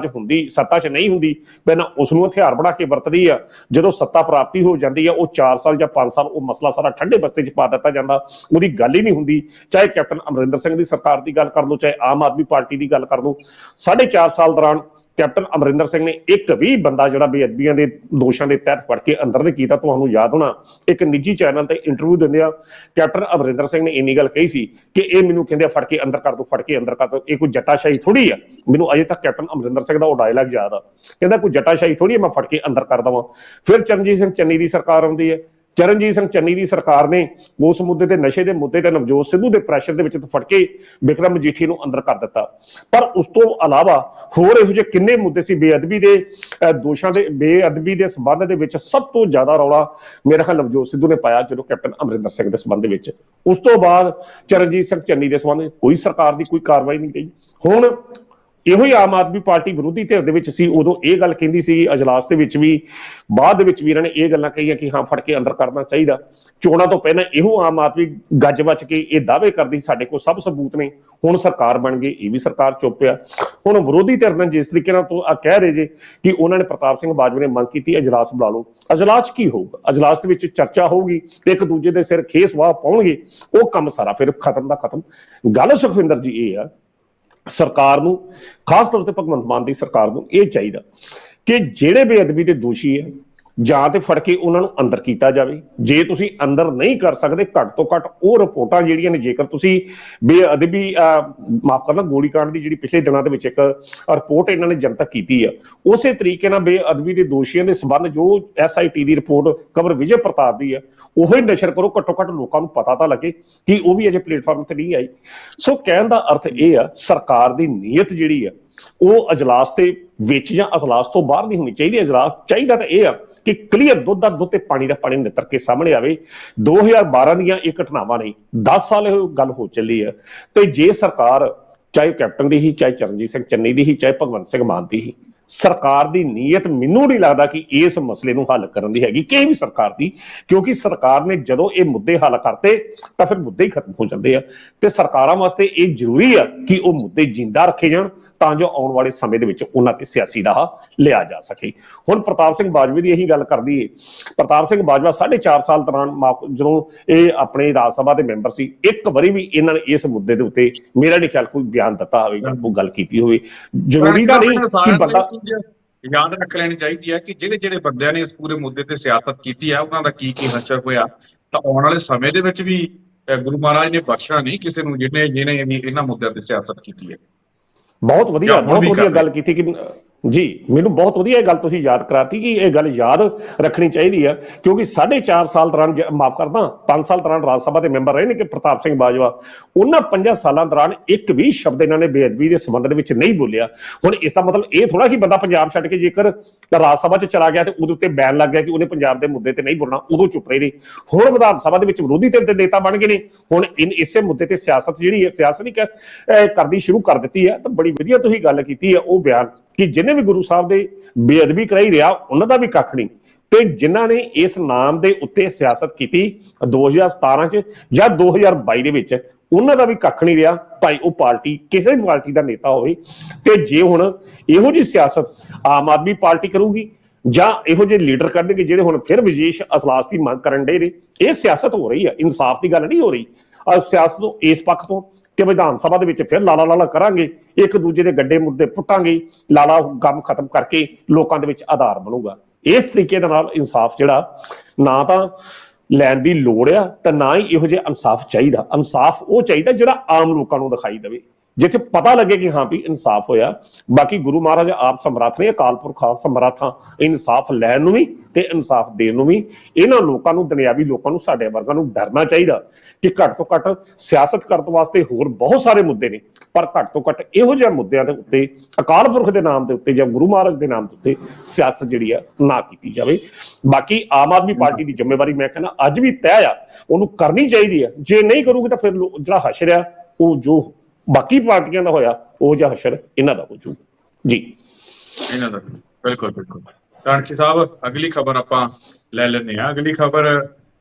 'ਚ ਨਹੀਂ ਹੁੰਦੀ, ਪਹਿਲਾਂ ਉਸ ਨੂੰ ਹਥਿਆਰ ਬਣਾ ਕੇ ਵਰਤਦੀ ਆ। ਜਦੋਂ ਸੱਤਾ ਪ੍ਰਾਪਤੀ ਹੋ ਜਾਂਦੀ ਆ, ਉਹ 4 ਸਾਲ ਜਾਂ 5 ਸਾਲ ਉਹ ਮਸਲਾ ਸਾਰਾ ਠੰਡੇ ਬਸਤੇ 'ਚ ਪਾ ਦਿੱਤਾ ਜਾਂਦਾ, ਉਹਦੀ ਗੱਲ ਹੀ ਨਹੀਂ ਹੁੰਦੀ। ਚਾਹੇ ਕੈਪਟਨ ਅਮਰਿੰਦਰ ਸਿੰਘ ਦੀ ਸਰਕਾਰ ਦੀ ਗੱਲ ਕਰ ਲਓ, ਚਾਹੇ ਆਮ ਆਦਮੀ ਪਾਰਟੀ ਦੀ ਗੱਲ ਕਰ ਲਓ, 4.5 ਸਾਲ ਦੌਰਾਨ ਕੈਪਟਨ ਅਮਰਿੰਦਰ ਸਿੰਘ ਨੇ ਇੱਕ ਵੀ ਬੰਦਾ ਜਿਹੜਾ ਬੇਅਦਬੀਆਂ ਦੇ ਦੋਸ਼ਾਂ ਦੇ ਤਹਿਤ ਫੜ ਕੇ ਅੰਦਰ ਨਹੀਂ ਕੀਤਾ। ਤੁਹਾਨੂੰ ਯਾਦ ਹੋਣਾ, ਇੱਕ ਨਿੱਜੀ ਚੈਨਲ ਤੇ ਇੰਟਰਵਿਊ ਦਿੰਦੇ ਆ ਕੈਪਟਨ ਅਮਰਿੰਦਰ ਸਿੰਘ ਨੇ ਇੰਨੀ ਗੱਲ ਕਹੀ ਸੀ ਕਿ ਇਹ ਮੈਨੂੰ ਕਹਿੰਦੇ ਫੜ ਕੇ ਅੰਦਰ ਕਰ ਦੋ, ਫੜ ਕੇ ਅੰਦਰ ਕਰ ਦੋ, ਇਹ ਕੋਈ ਜੱਟਾਸ਼ਾਹੀ ਥੋੜੀ ਆ। ਮੈਨੂੰ ਅਜੇ ਤੱਕ ਕੈਪਟਨ ਅਮਰਿੰਦਰ ਸਿੰਘ ਦਾ ਉਹ ਡਾਇਲੌਗ ਯਾਦ ਆ, ਕਹਿੰਦਾ ਕੋਈ ਜੱਟਾਸ਼ਾਹੀ ਥੋੜੀ ਆ ਮੈਂ ਫੜ ਕੇ ਅੰਦਰ ਕਰ ਦਵਾਂ। ਫਿਰ ਚਰਨਜੀਤ ਸਿੰਘ ਚੰਨੀ ਦੀ ਸਰਕਾਰ ਆਉਂਦੀ ਹੈ, ਚਰਨਜੀਤ ਸਿੰਘ ਚੰਨੀ ਦੀ ਸਰਕਾਰ ਨੇ ਉਸ ਮੁੱਦੇ ਤੇ, ਨਸ਼ੇ ਦੇ ਮੁੱਦੇ ਤੇ ਨਵਜੋਤ ਸਿੱਧੂ ਦੇ ਪ੍ਰੈਸ਼ਰ ਦੇ ਵਿੱਚ ਫੜ ਕੇ ਬਿਕਰਮ ਮਜੀਠੀ ਨੂੰ ਅੰਦਰ ਕਰ ਦਿੱਤਾ। ਪਰ ਉਸ ਤੋਂ ਇਲਾਵਾ ਹੋਰ ਇਹੋ ਜਿਹੇ ਕਿੰਨੇ ਮੁੱਦੇ ਸੀ ਬੇਅਦਬੀ ਦੇ ਦੋਸ਼ਾਂ ਦੇ, ਬੇਅਦਬੀ ਦੇ ਸੰਬੰਧ ਦੇ ਵਿੱਚ ਸਭ ਤੋਂ ਜ਼ਿਆਦਾ ਰੌਲਾ ਮੇਰਾ ਖਿਆਲ ਨਵਜੋਤ ਸਿੱਧੂ ਨੇ ਪਾਇਆ ਜਦੋਂ ਕੈਪਟਨ ਅਮਰਿੰਦਰ ਸਿੰਘ ਦੇ ਸੰਬੰਧ ਵਿੱਚ। ਉਸ ਤੋਂ ਬਾਅਦ ਚਰਨਜੀਤ ਸਿੰਘ ਚੰਨੀ ਦੇ ਸੰਬੰਧ ਕੋਈ ਸਰਕਾਰ ਦੀ ਕੋਈ ਕਾਰਵਾਈ ਨਹੀਂ ਗਈ। ਹੁਣ ਇਹੋ ਹੀ ਆਮ ਆਦਮੀ ਪਾਰਟੀ ਵਿਰੋਧੀ ਧਿਰ ਦੇ ਵਿੱਚ ਸੀ, ਉਦੋਂ ਇਹ ਗੱਲ ਕਹਿੰਦੀ ਸੀ ਅਜਲਾਸ ਦੇ ਵਿੱਚ ਵੀ, ਬਾਅਦ ਦੇ ਵਿੱਚ ਵੀ ਇਹਨਾਂ ਨੇ ਇਹ ਗੱਲਾਂ ਕਹੀਆਂ ਕਿ ਹਾਂ ਫੜ ਕੇ ਅੰਦਰ ਕਰਨਾ ਚਾਹੀਦਾ। ਚੋਣਾਂ ਤੋਂ ਪਹਿਲਾਂ ਇਹੋ ਆਮ ਆਦਮੀ ਗੱਜ ਵੱਜ ਕੇ ਇਹ ਦਾਅਵੇ ਕਰਦੀ ਸਾਡੇ ਕੋਲ ਸਭ ਸਬੂਤ ਨੇ, ਹੁਣ ਸਰਕਾਰ ਬਣ ਗਈ, ਇਹ ਵੀ ਸਰਕਾਰ ਚੁੱਪ ਆ। ਹੁਣ ਵਿਰੋਧੀ ਧਿਰ ਨੇ ਜਿਸ ਤਰੀਕੇ ਨਾਲ ਕਹਿ ਰਹੇ ਜੇ ਕਿ ਉਹਨਾਂ ਨੇ ਪ੍ਰਤਾਪ ਸਿੰਘ ਬਾਜਵਾ ਨੇ ਮੰਗ ਕੀਤੀ ਅਜਲਾਸ ਬੁਲਾ ਲਓ, ਅਜਲਾਸ ਕੀ ਹੋਊਗਾ? ਅਜਲਾਸ ਦੇ ਵਿੱਚ ਚਰਚਾ ਹੋਊਗੀ ਤੇ ਇੱਕ ਦੂਜੇ ਦੇ ਸਿਰ ਖੇਸ ਵਾਹ ਪਾਉਣਗੇ, ਉਹ ਕੰਮ ਸਾਰਾ ਫਿਰ ਖਤਮ ਦਾ ਖਤਮ। ਗੱਲ ਸੁਖਵਿੰਦਰ ਜੀ ਇਹ ਆ, ਸਰਕਾਰ ਨੂੰ ਖਾਸ ਤੌਰ ਤੇ ਭਗਵੰਤ ਮਾਨ ਦੀ ਸਰਕਾਰ ਨੂੰ ਇਹ ਚਾਹੀਦਾ ਕਿ ਜਿਹੜੇ ਬੇਅਦਬੀ ਦੇ ਦੋਸ਼ੀ ਹੈ ਜਾਂ ਤੇ ਫੜ ਕੇ ਉਹਨਾਂ ਨੂੰ ਅੰਦਰ ਕੀਤਾ ਜਾਵੇ। ਜੇ ਤੁਸੀਂ ਅੰਦਰ ਨਹੀਂ ਕਰ ਸਕਦੇ, ਘੱਟ ਤੋਂ ਘੱਟ ਉਹ ਰਿਪੋਰਟਾਂ ਜਿਹੜੀਆਂ ਨੇ, ਜੇਕਰ ਤੁਸੀਂ ਬੇਅਦਬੀ ਮਾਫ ਕਰਨਾ ਗੋਲੀकांड ਦੀ ਜਿਹੜੀ ਪਿਛਲੇ ਦਿਨਾਂ ਦੇ ਵਿੱਚ ਇੱਕ ਰਿਪੋਰਟ ਇਹਨਾਂ ਨੇ ਜਨਤਕ ਕੀਤੀ ਆ, ਉਸੇ ਤਰੀਕੇ ਨਾਲ ਬੇਅਦਬੀ ਦੇ ਦੋਸ਼ੀਆਂ ਦੇ ਸੰਬੰਧ ਜੋ SIT ਦੀ ਰਿਪੋਰਟ ਕਵਰ ਵਿਜੇ ਪ੍ਰਤਾਪ ਦੀ ਆ, ਉਹ ਹੀ ਨਸ਼ਰ ਕਰੋ। ਘੱਟੋ ਘੱਟ ਲੋਕਾਂ ਨੂੰ ਪਤਾ ਤਾਂ ਲੱਗੇ ਕਿ ਉਹ ਵੀ ਅਜੇ ਪਲੇਟਫਾਰਮ ਤੇ ਨਹੀਂ ਆਈ। ਸੋ ਕਹਿਣ ਦਾ ਅਰਥ ਇਹ ਆ, ਸਰਕਾਰ ਦੀ ਨੀਅਤ ਜਿਹੜੀ ਆ ਉਹ ਅਜਲਾਸ ਦੇ ਵਿੱਚ ਜਾਂ ਅਜਲਾਸ ਤੋਂ ਬਾਹਰ ਨਹੀਂ ਹੋਣੀ ਚਾਹੀਦੀ। ਅਜਲਾਸ ਚਾਹੀਦਾ ਤਾਂ ਇਹ ਆ ਕਿ ਕਲੀਅਰ ਦੁੱਧ ਦਾ ਦੁੱਧ ਤੇ ਪਾਣੀ ਦਾ ਪਾਣੀ ਨਿੱਤਰ ਕੇ ਸਾਹਮਣੇ ਆਵੇ। 2012 ਦੀਆਂ ਇਹ ਘਟਨਾਵਾਂ ਨਹੀਂ, 10 ਸਾਲ ਇਹ ਗੱਲ ਹੋ ਚੱਲੀ ਹੈ। ਤੇ ਜੇ ਸਰਕਾਰ, ਚਾਹੇ ਕੈਪਟਨ ਦੀ ਹੀ, ਚਾਹੇ ਚਰਨਜੀਤ ਸਿੰਘ ਚੰਨੀ ਦੀ ਹੀ, ਚਾਹੇ ਭਗਵੰਤ ਸਿੰਘ ਮਾਨ ਦੀ ਹੀ, ਸਰਕਾਰ ਦੀ ਨੀਅਤ ਮੈਨੂੰ ਨਹੀਂ ਲੱਗਦਾ ਕਿ ਇਸ ਮਸਲੇ ਨੂੰ ਹੱਲ ਕਰਨ ਦੀ ਹੈਗੀ, ਕਿਸੇ ਵੀ ਸਰਕਾਰ ਦੀ। ਕਿਉਂਕਿ ਸਰਕਾਰ ਨੇ ਜਦੋਂ ਇਹ ਮੁੱਦੇ ਹੱਲ ਕਰਤੇ ਤਾਂ ਫਿਰ ਮੁੱਦੇ ਹੀ ਖਤਮ ਹੋ ਜਾਂਦੇ ਆ। ਤੇ ਸਰਕਾਰਾਂ ਵਾਸਤੇ ਇਹ ਜ਼ਰੂਰੀ ਆ ਕਿ ਉਹ ਮੁੱਦੇ ਜਿੰਦਾ ਰੱਖੇ ਜਾਣ ਤਾਂ ਜੋ ਆਉਣ ਵਾਲੇ ਸਮੇਂ ਦੇ ਵਿੱਚ ਉਹਨਾਂ ਤੇ ਸਿਆਸੀ ਰਾਹ ਲਿਆ ਜਾ ਸਕੇ। ਹੁਣ ਪ੍ਰਤਾਪ ਸਿੰਘ ਬਾਜਵਾ ਦੀ ਇਹੀ ਗੱਲ ਕਰਦੀ ਹੈ। ਪ੍ਰਤਾਪ ਸਿੰਘ ਬਾਜਵਾ 4.5 ਸਾਲ ਦੌਰਾਨ ਜਦੋਂ ਇਹ ਆਪਣੇ ਰਾਜ ਸਭਾ ਦੇ ਮੈਂਬਰ ਸੀ, ਇੱਕ ਵਾਰੀ ਵੀ ਇਹਨਾਂ ਨੇ ਇਸ ਮੁੱਦੇ ਦੇ ਉੱਤੇ ਮੇਰਾ ਨਹੀਂ ਖਿਆਲ ਕੋਈ ਬਿਆਨ ਦਿੱਤਾ ਹੋਵੇ ਜਾਂ ਕੋਈ ਗੱਲ ਕੀਤੀ ਹੋਵੇ। ਜ਼ਰੂਰੀ ਤਾਂ ਨਹੀਂ ਕਿ ਬੰਦਾ ਯਾਦ ਰੱਖ ਲੈਣੀ ਚਾਹੀਦੀ ਹੈ ਕਿ ਜਿਹੜੇ ਬੰਦਿਆਂ ਨੇ ਇਸ ਪੂਰੇ ਮੁੱਦੇ ਤੇ ਸਿਆਸਤ ਕੀਤੀ ਹੈ, ਉਹਨਾਂ ਦਾ ਕੀ ਹਸ਼ਰ ਹੋਇਆ। ਤਾਂ ਆਉਣ ਵਾਲੇ ਸਮੇਂ ਦੇ ਵਿੱਚ ਵੀ ਗੁਰੂ ਮਹਾਰਾਜ ਨੇ ਬਖਸ਼ਣਾ ਨਹੀਂ ਕਿਸੇ ਨੂੰ ਜਿਹਨੇ ਇਹਨਾਂ ਮੁੱਦਿਆਂ ਤੇ ਸਿਆਸਤ ਕੀਤੀ ਹੈ। ਬਹੁਤ ਵਧੀਆ ਗੱਲ ਕੀਤੀ ਕਿ ਜੀ, ਮੈਨੂੰ ਬਹੁਤ ਵਧੀਆ ਇਹ ਗੱਲ ਤੁਸੀਂ ਯਾਦ ਕਰਾਤੀ ਕਿ ਇਹ ਗੱਲ ਯਾਦ ਰੱਖਣੀ ਚਾਹੀਦੀ ਆ। ਕਿਉਂਕਿ 4.5 ਸਾਲ ਦੌਰਾਨ, ਮਾਫ ਕਰਦਾ 5 ਸਾਲ ਦੌਰਾਨ ਰਾਜ ਸਭਾ ਦੇ ਮੈਂਬਰ ਰਹੇ ਨੇ ਕਿ ਪ੍ਰਤਾਪ ਸਿੰਘ ਬਾਜਵਾ, ਉਹਨਾਂ 5 ਸਾਲਾਂ ਦੌਰਾਨ ਇੱਕ ਵੀ ਸ਼ਬਦ ਇਹਨਾਂ ਨੇ ਬੇਅਦਬੀ ਦੇ ਸੰਬੰਧ ਦੇ ਵਿੱਚ ਨਹੀਂ ਬੋਲਿਆ। ਹੁਣ ਇਸ ਦਾ ਮਤਲਬ ਇਹ ਥੋੜਾ ਕਿ ਬੰਦਾ ਪੰਜਾਬ ਛੱਡ ਕੇ ਜੇਕਰ ਰਾਜ ਸਭਾ 'ਚ ਚਲਾ ਗਿਆ ਤੇ ਉਹਦੇ ਉੱਤੇ ਬੈਨ ਲੱਗ ਗਿਆ ਕਿ ਉਹਨੇ ਪੰਜਾਬ ਦੇ ਮੁੱਦੇ ਤੇ ਨਹੀਂ ਬੋਲਣਾ, ਉਦੋਂ ਚੁੱਪ ਰਹੇ ਨੇ। ਹੁਣ ਵਿਧਾਨ ਸਭਾ ਦੇ ਵਿੱਚ ਵਿਰੋਧੀ ਧਿਰ ਦੇ ਨੇਤਾ ਬਣ ਗਏ ਨੇ, ਹੁਣ ਇਸੇ ਮੁੱਦੇ ਤੇ ਸਿਆਸਤ ਜਿਹੜੀ ਹੈ, ਸਿਆਸਤ ਨਹੀਂ ਕਰਦੀ ਸ਼ੁਰੂ ਕਰ ਦਿੱਤੀ ਹੈ। ਤਾਂ ਬੜੀ ਵਧੀਆ ਤੁਸੀਂ ਗੱਲ ਕੀਤੀ ਹੈ ਉਹ ਬਿਆਨ ਕਿ ਜਿਹਨੇ ਵੀ ਗੁਰੂ ਸਾਹਿਬ ਦੇ ਬੇਅਦਬੀ ਕਰਾਈ ਰਿਹਾ ਉਹਨਾਂ ਦਾ ਵੀ ਕੱਖ ਨਹੀਂ, ਤੇ ਜਿਨ੍ਹਾਂ ਨੇ ਇਸ ਨਾਮ ਦੇ ਉੱਤੇ ਸਿਆਸਤ ਕੀਤੀ 2017 ਚ ਜਾਂ 2022 ਦੇ ਵਿੱਚ, ਉਹਨਾਂ ਦਾ ਵੀ ਕੱਖ ਨਹੀਂ ਰਿਹਾ। ਭਾਈ ਉਹ ਪਾਰਟੀ ਕਿਸੇ ਵੀ ਪਾਰਟੀ ਦਾ ਨੇਤਾ ਹੋਵੇ। ਤੇ ਜੇ ਹੁਣ ਇਹੋ ਜਿਹੀ ਸਿਆਸਤ ਆਮ ਆਦਮੀ ਪਾਰਟੀ ਕਰੂਗੀ ਜਾਂ ਇਹੋ ਜਿਹੇ ਲੀਡਰ ਕਰਨਗੇ ਜਿਹੜੇ ਹੁਣ ਫਿਰ ਵਿਸ਼ੇਸ਼ ਅਜਲਾਸ ਦੀ ਮੰਗ ਕਰਨ ਡੇ ਨੇ, ਇਹ ਸਿਆਸਤ ਹੋ ਰਹੀ ਹੈ, ਇਨਸਾਫ ਦੀ ਗੱਲ ਨਹੀਂ ਹੋ ਰਹੀ। ਸਿਆਸਤ ਤੋਂ ਇਸ ਪੱਖ ਤੋਂ ਕਿ ਵਿਧਾਨ ਸਭਾ ਦੇ ਵਿੱਚ ਫਿਰ ਲਾਲਾ ਕਰਾਂਗੇ, ਇੱਕ ਦੂਜੇ ਦੇ ਗੱਡੇ ਮੁੱਦੇ ਪੁੱਟਾਂਗੇ, ਲਾਲਾ ਗਮ ਖਤਮ ਕਰਕੇ ਲੋਕਾਂ ਦੇ ਵਿੱਚ ਆਧਾਰ ਬਣੂਗਾ। ਇਸ ਤਰੀਕੇ ਦੇ ਨਾਲ ਇਨਸਾਫ ਜਿਹੜਾ ਨਾ ਤਾਂ ਲੈਣ ਦੀ ਲੋੜ ਆ ਤੇ ਨਾ ਹੀ ਇਹੋ ਜਿਹਾ ਇਨਸਾਫ ਚਾਹੀਦਾ। ਇਨਸਾਫ ਉਹ ਚਾਹੀਦਾ ਜਿਹੜਾ ਆਮ ਲੋਕਾਂ ਨੂੰ ਦਿਖਾਈ ਦੇਵੇ, ਜਿੱਥੇ ਪਤਾ ਲੱਗੇ ਕਿ ਹਾਂ ਵੀ ਇਨਸਾਫ ਹੋਇਆ। ਬਾਕੀ ਗੁਰੂ ਮਹਾਰਾਜ ਆਪ ਸਮਰੱਥ ਨੇ, ਅਕਾਲ ਪੁਰਖ ਆਪ ਸਮਰੱਥ ਆ ਇਨਸਾਫ ਲੈਣ ਨੂੰ ਵੀ ਤੇ ਇਨਸਾਫ ਦੇਣ ਨੂੰ ਵੀ। ਇਹਨਾਂ ਲੋਕਾਂ ਨੂੰ, ਦੁਨਿਆਵੀ ਲੋਕਾਂ ਨੂੰ, ਸਾਡੇ ਵਰਗਾਂ ਨੂੰ ਡਰਨਾ ਚਾਹੀਦਾ ਕਿ ਘੱਟ ਤੋਂ ਘੱਟ ਸਿਆਸਤ ਕਰਨ ਵਾਸਤੇ ਹੋਰ ਬਹੁਤ ਸਾਰੇ ਮੁੱਦੇ ਨੇ, ਪਰ ਘੱਟ ਤੋਂ ਘੱਟ ਇਹੋ ਜਿਹੇ ਮੁੱਦਿਆਂ ਦੇ ਉੱਤੇ ਅਕਾਲ ਪੁਰਖ ਦੇ ਨਾਮ ਦੇ ਉੱਤੇ ਜਾਂ ਗੁਰੂ ਮਹਾਰਾਜ ਦੇ ਨਾਮ ਦੇ ਉੱਤੇ ਸਿਆਸਤ ਜਿਹੜੀ ਆ ਨਾ ਕੀਤੀ ਜਾਵੇ। ਬਾਕੀ ਆਮ ਆਦਮੀ ਪਾਰਟੀ ਦੀ ਜ਼ਿੰਮੇਵਾਰੀ ਮੈਂ ਕਹਿੰਦਾ ਅੱਜ ਵੀ ਤੈਅ ਆ, ਉਹਨੂੰ ਕਰਨੀ ਚਾਹੀਦੀ ਆ। ਜੇ ਨਹੀਂ ਕਰੂਗੀ ਤਾਂ ਫਿਰ ਜਿਹੜਾ ਹਸ਼ਰ ਆ ਉਹ ਜੋ ਬਾਕੀ ਪਾਰਟੀਆਂ ਦਾ ਹੋਇਆ ਉਹ ਜਿਹਾ ਹਸ਼ਰ ਇਹਨਾਂ ਦਾ ਹੋ ਜਾਊਗਾ ਜੀ। ਇਹਨਾਂ ਦਾ ਬਿਲਕੁਲ ਕਾਂਚੀ ਸਾਹਿਬ, ਅਗਲੀ ਖਬਰ ਆਪਾਂ ਲੈ ਲੈਂਦੇ ਹਾਂ। ਅਗਲੀ ਖਬਰ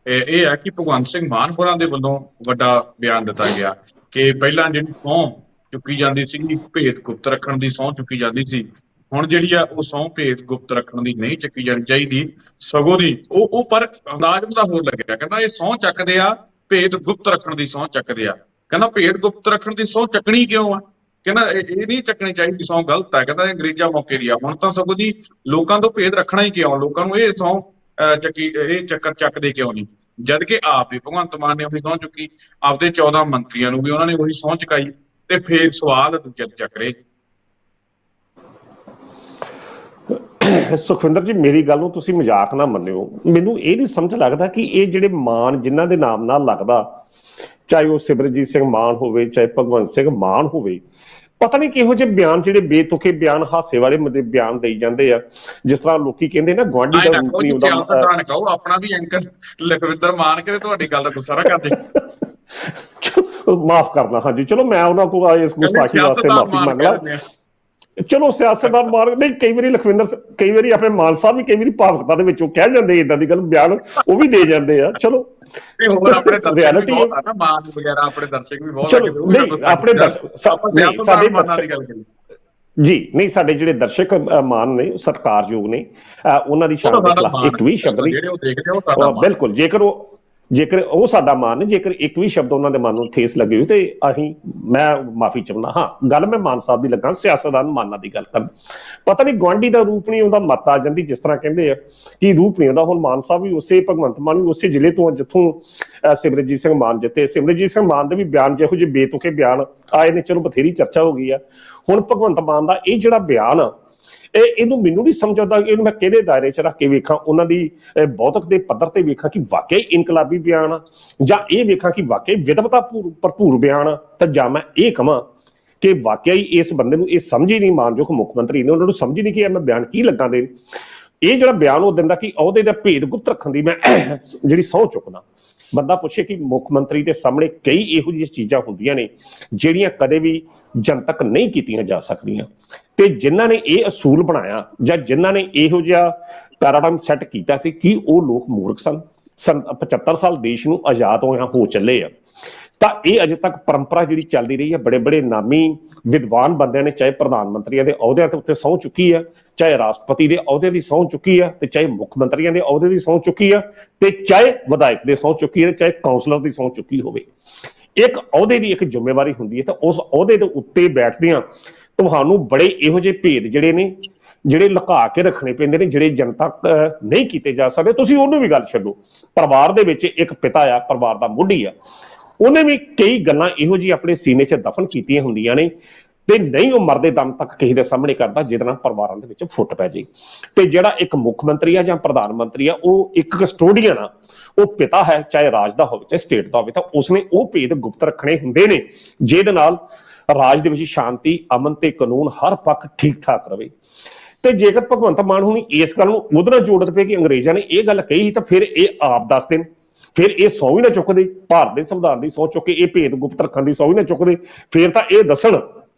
ਇਹ ਹੈ ਕਿ ਭਗਵੰਤ ਸਿੰਘ ਮਾਨ ਹੋਰਾਂ ਦੇ ਵੱਲੋਂ ਵੱਡਾ ਬਿਆਨ ਦਿੱਤਾ ਗਿਆ ਕਿ ਪਹਿਲਾਂ ਜਿਹੜੀ ਸਹੁੰ ਚੁੱਕੀ ਜਾਂਦੀ ਸੀ, ਭੇਦ ਗੁਪਤ ਰੱਖਣ ਦੀ ਸਹੁੰ ਚੁੱਕੀ ਜਾਂਦੀ ਸੀ, ਹੁਣ ਜਿਹੜੀ ਆ ਉਹ ਸਹੁੰ ਭੇਦ ਗੁਪਤ ਰੱਖਣ ਦੀ ਨਹੀਂ ਚੁੱਕੀ ਜਾਣੀ ਚਾਹੀਦੀ, ਸਗੋਂ ਦੀ ਉਹ ਪਰ ਅੰਦਾਜ਼ ਉਹਦਾ ਹੋਰ ਲੱਗਿਆ। ਕਹਿੰਦਾ ਇਹ ਸਹੁੰ ਚੱਕਦੇ ਆ, ਭੇਦ ਗੁਪਤ ਰੱਖਣ ਦੀ ਸਹੁੰ ਚੱਕਦੇ ਆ। ਕਹਿੰਦਾ ਭੇਦ ਗੁਪਤ ਰੱਖਣ ਦੀ ਸਹੁੰ ਚੱਕਣੀ ਕਿਉਂ ਆ? ਕਹਿੰਦਾ ਇਹ ਨਹੀਂ ਚੱਕਣੀ ਚਾਹੀਦੀ, ਸਹੁੰ ਗਲਤ ਹੈ। ਕਹਿੰਦਾ ਅੰਗਰੇਜ਼ਾਂ ਮੌਕੇ ਦੀ ਆ, ਹੁਣ ਤਾਂ ਸਗੋਂ ਜੀ ਲੋਕਾਂ ਤੋਂ ਭੇਦ ਰੱਖਣਾ ਹੀ ਕਿਉਂ? ਲੋਕਾਂ ਨੂੰ ਇਹ ਸਹੁੰ ਇਹ ਚੱਕਰ ਚੱਕਦੇ ਕਿਉਂ ਨਹੀਂ? ਜਦ ਕਿ ਆਪ ਵੀ ਭਗਵੰਤ ਮਾਨ ਨੇ ਆਪਣੀ ਸਹੁੰ ਚੁੱਕੀ, ਆਪਦੇ 14 ਮੰਤਰੀਆਂ ਨੂੰ ਵੀ ਉਹਨਾਂ ਨੇ ਉਹੀ ਸਹੁੰ ਚੁਕਾਈ, ਤੇ ਫੇਰ ਸਵਾਲ ਦੂਜੇ ਚੱਕ ਰਹੇ। ਸੁਖਵਿੰਦਰ ਜੀ, ਮੇਰੀ ਗੱਲ ਨੂੰ ਤੁਸੀਂ ਮਜ਼ਾਕ ਨਾ ਮੰਨਿਓ। ਮੈਨੂੰ ਇਹ ਨਹੀਂ ਸਮਝ ਲੱਗਦਾ ਕਿ ਇਹ ਜਿਹੜੇ ਮਾਨ ਜਿਨ੍ਹਾਂ ਦੇ ਨਾਮ ਨਾਲ ਲੱਗਦਾ, ਚਾਹੇ ਉਹ ਸਿਮਰਜੀਤ ਸਿੰਘ ਮਾਨ ਹੋਵੇ, ਚਾਹੇ ਭਗਵੰਤ ਸਿੰਘ ਮਾਨ ਹੋਵੇ, ਪਤਾ ਨਹੀਂ ਕਿਹੋ ਜਿਹੇ ਬਿਆਨ, ਜਿਹੜੇ ਬੇਤੁਕੇ ਬਿਆਨ, ਹਾਸੇ ਵਾਲੇ ਬਿਆਨ ਦੇਈ ਜਾਂਦੇ ਆ। ਜਿਸ ਤਰ੍ਹਾਂ ਲੋਕੀ ਕਹਿੰਦੇ ਨਾ, ਗੁਆਂਢੀ ਦਾ ਰੂਪ ਨਹੀਂ ਹੁੰਦਾ। ਕਹੋ ਆਪਣਾ ਵੀ ਐਂਕਰ ਲਖਵਿੰਦਰ ਮਾਨ ਕੇ ਤੁਹਾਡੀ ਗੱਲ ਦਾ ਗੁੱਸਾ ਨਾ ਕਰਦੇ। ਮਾਫ ਕਰਨਾ, ਹਾਂਜੀ ਚਲੋ, ਮੈਂ ਉਹਨਾਂ ਕੋਲ ਇਸ ਗੁਸਤਾਖੀ ਵਾਸਤੇ ਮਾਫੀ ਮੰਗ ਲਾ। ਚਲੋ ਸਿਆਸਤਦਾਨ ਮਾਰ ਨਹੀਂ, ਕਈ ਵਾਰੀ ਲਖਵਿੰਦਰ, ਕਈ ਵਾਰੀ ਆਪਣੇ ਮਾਨ ਸਾਹਿਬ ਵੀ ਕਈ ਵਾਰੀ ਭਾਵੁਕਤਾ ਦੇ ਵਿੱਚੋਂ ਕਹਿ ਜਾਂਦੇ ਇਦਾਂ ਦੀ ਗੱਲ, ਬਿਆਨ ਉਹ ਵੀ ਦੇ ਜਾਂਦੇ ਆ। ਚਲੋ ਹੋਰ ਆਪਣੇ ਦਰਸ਼ਕ ਵੀ ਬਹੁਤ ਆ ਨਾ, ਮਾਨ ਵਗੈਰਾ ਆਪਣੇ ਦਰਸ਼ਕ ਵੀ ਬਹੁਤ ਆ। ਨਹੀਂ ਆਪਣੇ ਜੀ ਨਹੀਂ, ਸਾਡੇ ਜਿਹੜੇ ਦਰਸ਼ਕ ਮਾਨ ਨੇ ਸਤਿਕਾਰਯੋਗ ਨੇ, ਉਹਨਾਂ ਦੀ ਸ਼ਾਨ ਦੇ ਖਿਲਾਫ ਇੱਕ ਵੀ ਸ਼ਬਦ ਨਹੀਂ। ਬਿਲਕੁਲ, ਜੇਕਰ ਉਹ ਸਾਡਾ ਮਾਨ ਨੇ, ਜੇਕਰ ਇੱਕ ਵੀ ਸ਼ਬਦ ਉਹਨਾਂ ਦੇ ਮਨ ਨੂੰ ਠੇਸ ਲੱਗੀ ਹੋਈ ਤੇ ਮੈਂ ਮਾਫੀ ਚਾਹੁੰਦਾ। ਹਾਂ, ਗੱਲ ਮੈਂ ਮਾਨ ਸਾਹਿਬ ਦੀ ਲੱਗਾ, ਸਿਆਸਤਦਾਨ ਮਾਨਾਂ ਦੀ ਗੱਲ ਕਰਨ। ਪਤਾ ਨਹੀਂ ਗੁਆਂਢੀ ਦਾ ਰੂਪ ਨਹੀਂ ਆਉਂਦਾ, ਮੱਤ ਆ ਜਾਂਦੀ, ਜਿਸ ਤਰ੍ਹਾਂ ਕਹਿੰਦੇ ਆ ਕਿ ਰੂਪ ਨਹੀਂ ਆਉਂਦਾ। ਹੁਣ ਮਾਨ ਸਾਹਿਬ ਵੀ ਉਸੇ, ਭਗਵੰਤ ਮਾਨ ਵੀ ਉਸੇ ਜ਼ਿਲ੍ਹੇ ਤੋਂ, ਜਿੱਥੋਂ ਸਿਮਰਜੀਤ ਸਿੰਘ ਮਾਨ ਜਿੱਤੇ। ਸਿਮਰਜੀਤ ਸਿੰਘ ਮਾਨ ਦੇ ਵੀ ਬਿਆਨ ਜਿਹੋ ਜਿਹੇ ਬੇਤੁਕੇ ਬਿਆਨ ਆਏ ਨੇ, ਚਲੋ ਬਥੇਰੀ ਚਰਚਾ ਹੋ ਗਈ ਆ। ਹੁਣ ਭਗਵੰਤ ਮਾਨ ਦਾ ਇਹ ਜਿਹੜਾ ਬਿਆਨ ਆ, ਇਹਨੂੰ ਮੈਨੂੰ ਨਹੀਂ ਸਮਝ ਆਉਂਦਾ ਕਿ ਇਹਨੂੰ ਮੈਂ ਕਿਹੜੇ ਦਾਇਰੇ 'ਚ ਰੱਖ ਕੇ ਵੇਖਾਂ, ਉਹਨਾਂ ਦੀ ਬੌਧਿਕ ਦੇ ਪੱਧਰ ਤੇ ਵੇਖਾਂ ਕਿ ਵਾਕਈ ਇਨਕਲਾਬੀ ਬਿਆਨ ਆ, ਜਾਂ ਇਹ ਵੇਖਾਂ ਕਿ ਵਾਕਈ ਵਿਦਵਤਾ ਭਰਪੂਰ ਬਿਆਨ ਆ, ਤਾਂ ਜਾਂ ਮੈਂ ਇਹ ਕਹਾਂ ਕਿ ਵਾਕਿਆ ਹੀ ਇਸ ਬੰਦੇ ਨੂੰ ਇਹ ਸਮਝ ਹੀ ਨਹੀਂ, ਮਾਨਯੋਗ ਮੁੱਖ ਮੰਤਰੀ ਨੇ, ਉਹਨਾਂ ਨੂੰ ਸਮਝ ਹੀ ਨਹੀਂ ਕਿ ਮੈਂ ਬਿਆਨ ਕੀ ਲੱਗਾ ਦੇਣ। ਇਹ ਜਿਹੜਾ ਬਿਆਨ ਉਹ ਦਿੰਦਾ ਕਿ ਅਹੁਦੇ ਦਾ ਭੇਦ ਗੁਪਤ ਰੱਖਣ ਦੀ ਮੈਂ ਜਿਹੜੀ ਸਹੁੰ ਚੁੱਕਦਾ। ਬੰਦਾ ਪੁੱਛੇ ਕਿ ਮੁੱਖ ਮੰਤਰੀ ਦੇ ਸਾਹਮਣੇ ਕਈ ਇਹੋ ਜਿਹੀਆਂ ਚੀਜ਼ਾਂ ਹੁੰਦੀਆਂ ਨੇ ਜਿਹੜੀਆਂ ਕਦੇ ਵੀ ਜਨਤਕ ਨਹੀਂ ਕੀਤੀਆਂ ਜਾ ਸਕਦੀਆਂ, ਤੇ ਜਿਨ੍ਹਾਂ ਨੇ ਇਹ ਅਸੂਲ ਬਣਾਇਆ ਜਾਂ ਜਿਨ੍ਹਾਂ ਨੇ ਇਹੋ ਜਿਹਾ ਪੈਰਾਡਾਈਮ ਸੈੱਟ ਕੀਤਾ ਸੀ, ਕਿ ਉਹ ਲੋਕ ਮੂਰਖ ਸਨ। 75 ਸਾਲ ਦੇਸ਼ ਨੂੰ ਆਜ਼ਾਦ ਹੋਇਆ ਹੋ ਚੱਲੇ ਆ, ਤਾਂ ਇਹ ਅਜੇ ਤੱਕ ਪਰੰਪਰਾ ਜਿਹੜੀ ਚੱਲਦੀ ਰਹੀ ਹੈ। ਬੜੇ ਬੜੇ ਨਾਮੀ ਵਿਦਵਾਨ ਬੰਦਿਆਂ ਨੇ, ਚਾਹੇ ਪ੍ਰਧਾਨ ਮੰਤਰੀਆਂ ਦੇ ਅਹੁਦਿਆਂ ਤੇ ਉੱਤੇ ਸਹੁੰ ਚੁੱਕੀ ਆ, ਚਾਹੇ ਰਾਸ਼ਟਰਪਤੀ ਦੇ ਅਹੁਦੇ ਦੀ ਸਹੁੰ ਚੁੱਕੀ ਆ, ਤੇ ਚਾਹੇ ਮੁੱਖ ਮੰਤਰੀਆਂ ਦੇ ਅਹੁਦੇ ਦੀ ਸਹੁੰ ਚੁੱਕੀ ਆ, ਤੇ ਚਾਹੇ ਵਿਧਾਇਕ ਦੇ ਸਹੁੰ ਚੁੱਕੀ ਹੈ, ਚਾਹੇ ਕਾਉਂਸਲਰ ਦੀ ਸਹੁੰ ਚੁੱਕੀ ਹੋਵੇ। ਇੱਕ ਅਹੁਦੇ ਦੀ ਇੱਕ ਜ਼ਿੰਮੇਵਾਰੀ ਹੁੰਦੀ ਹੈ, ਤਾਂ ਉਸ ਅਹੁਦੇ ਦੇ ਉੱਤੇ ਬੈਠਦਿਆਂ ਤੁਹਾਨੂੰ ਬੜੇ ਇਹੋ ਜਿਹੇ ਭੇਦ ਜਿਹੜੇ ਨੇ, ਜਿਹੜੇ ਲੁਕਾ ਕੇ ਰੱਖਣੇ ਪੈਂਦੇ ਨੇ, ਜਿਹੜੇ ਜਨਤਾ ਨਹੀਂ ਕੀਤੇ ਜਾ ਸਕਦੇ। ਤੁਸੀਂ ਉਹਨੂੰ ਵੀ ਗੱਲ ਛੱਡੋ, ਪਰਿਵਾਰ ਦੇ ਵਿੱਚ ਇੱਕ ਪਿਤਾ ਆ, ਪਰਿਵਾਰ ਦਾ ਮੋਢੀ ਆ, ਉਹਨੇ ਵੀ ਕਈ ਗੱਲਾਂ ਇਹੋ ਜਿਹੀ ਆਪਣੇ ਸੀਨੇ 'ਚ ਦਫਨ ਕੀਤੀਆਂ ਹੁੰਦੀਆਂ ਨੇ, ਤੇ ਨਹੀਂ ਉਹ ਮਰਦੇ ਦਮ ਤੱਕ ਕਿਸੇ ਦੇ ਸਾਹਮਣੇ ਕਰਦਾ ਜਿਹਦੇ ਨਾਲ ਪਰਿਵਾਰਾਂ ਦੇ ਵਿੱਚ ਫੁੱਟ ਪੈ ਜੇ। ਤੇ ਜਿਹੜਾ ਇੱਕ ਮੁੱਖ ਮੰਤਰੀ ਆ ਜਾਂ ਪ੍ਰਧਾਨ ਮੰਤਰੀ ਆ, ਉਹ ਇੱਕ ਕਸਟੋਡੀਅਨ ਆ, ਉਹ ਪਿਤਾ ਹੈ, ਚਾਹੇ ਰਾਜ ਦਾ ਹੋਵੇ ਚਾਹੇ ਸਟੇਟ ਦਾ ਹੋਵੇ, ਤਾਂ ਉਸਨੇ ਉਹ ਭੇਦ ਗੁਪਤ ਰੱਖਣੇ ਹੁੰਦੇ ਨੇ ਜਿਹਦੇ ਨਾਲ ਰਾਜ ਦੇ ਵਿੱਚ ਸ਼ਾਂਤੀ, ਅਮਨ ਤੇ ਕਾਨੂੰਨ ਹਰ ਪੱਖ ਠੀਕ ਠਾਕ ਰਵੇ। ਤੇ ਜੇਕਰ ਭਗਵੰਤ ਮਾਨ ਹੁਣੀ ਇਸ ਗੱਲ ਨੂੰ ਉਹਦੇ ਨਾਲ ਜੋੜਦੇ ਪਏ ਕਿ ਅੰਗਰੇਜ਼ਾਂ ਨੇ ਇਹ ਗੱਲ ਕਹੀ, ਤਾਂ ਫਿਰ ਇਹ ਆਪ ਦੱਸਦੇ ਨੇ, ਫਿਰ ਇਹ ਸਹੁੰ ਵੀ ਨਾ ਚੁੱਕਦੇ, ਭਾਰਤ ਦੇ ਸੰਵਿਧਾਨ ਦੀ ਸਹੁੰ ਚੁੱਕ ਕੇ ਇਹ ਭੇਦ ਗੁਪਤ ਰੱਖਣ ਦੀ ਸਹੁੰ ਵੀ ਨਾ ਚੁੱਕਦੇ, ਫਿਰ ਤਾਂ ਇਹ ਦੱਸਣ।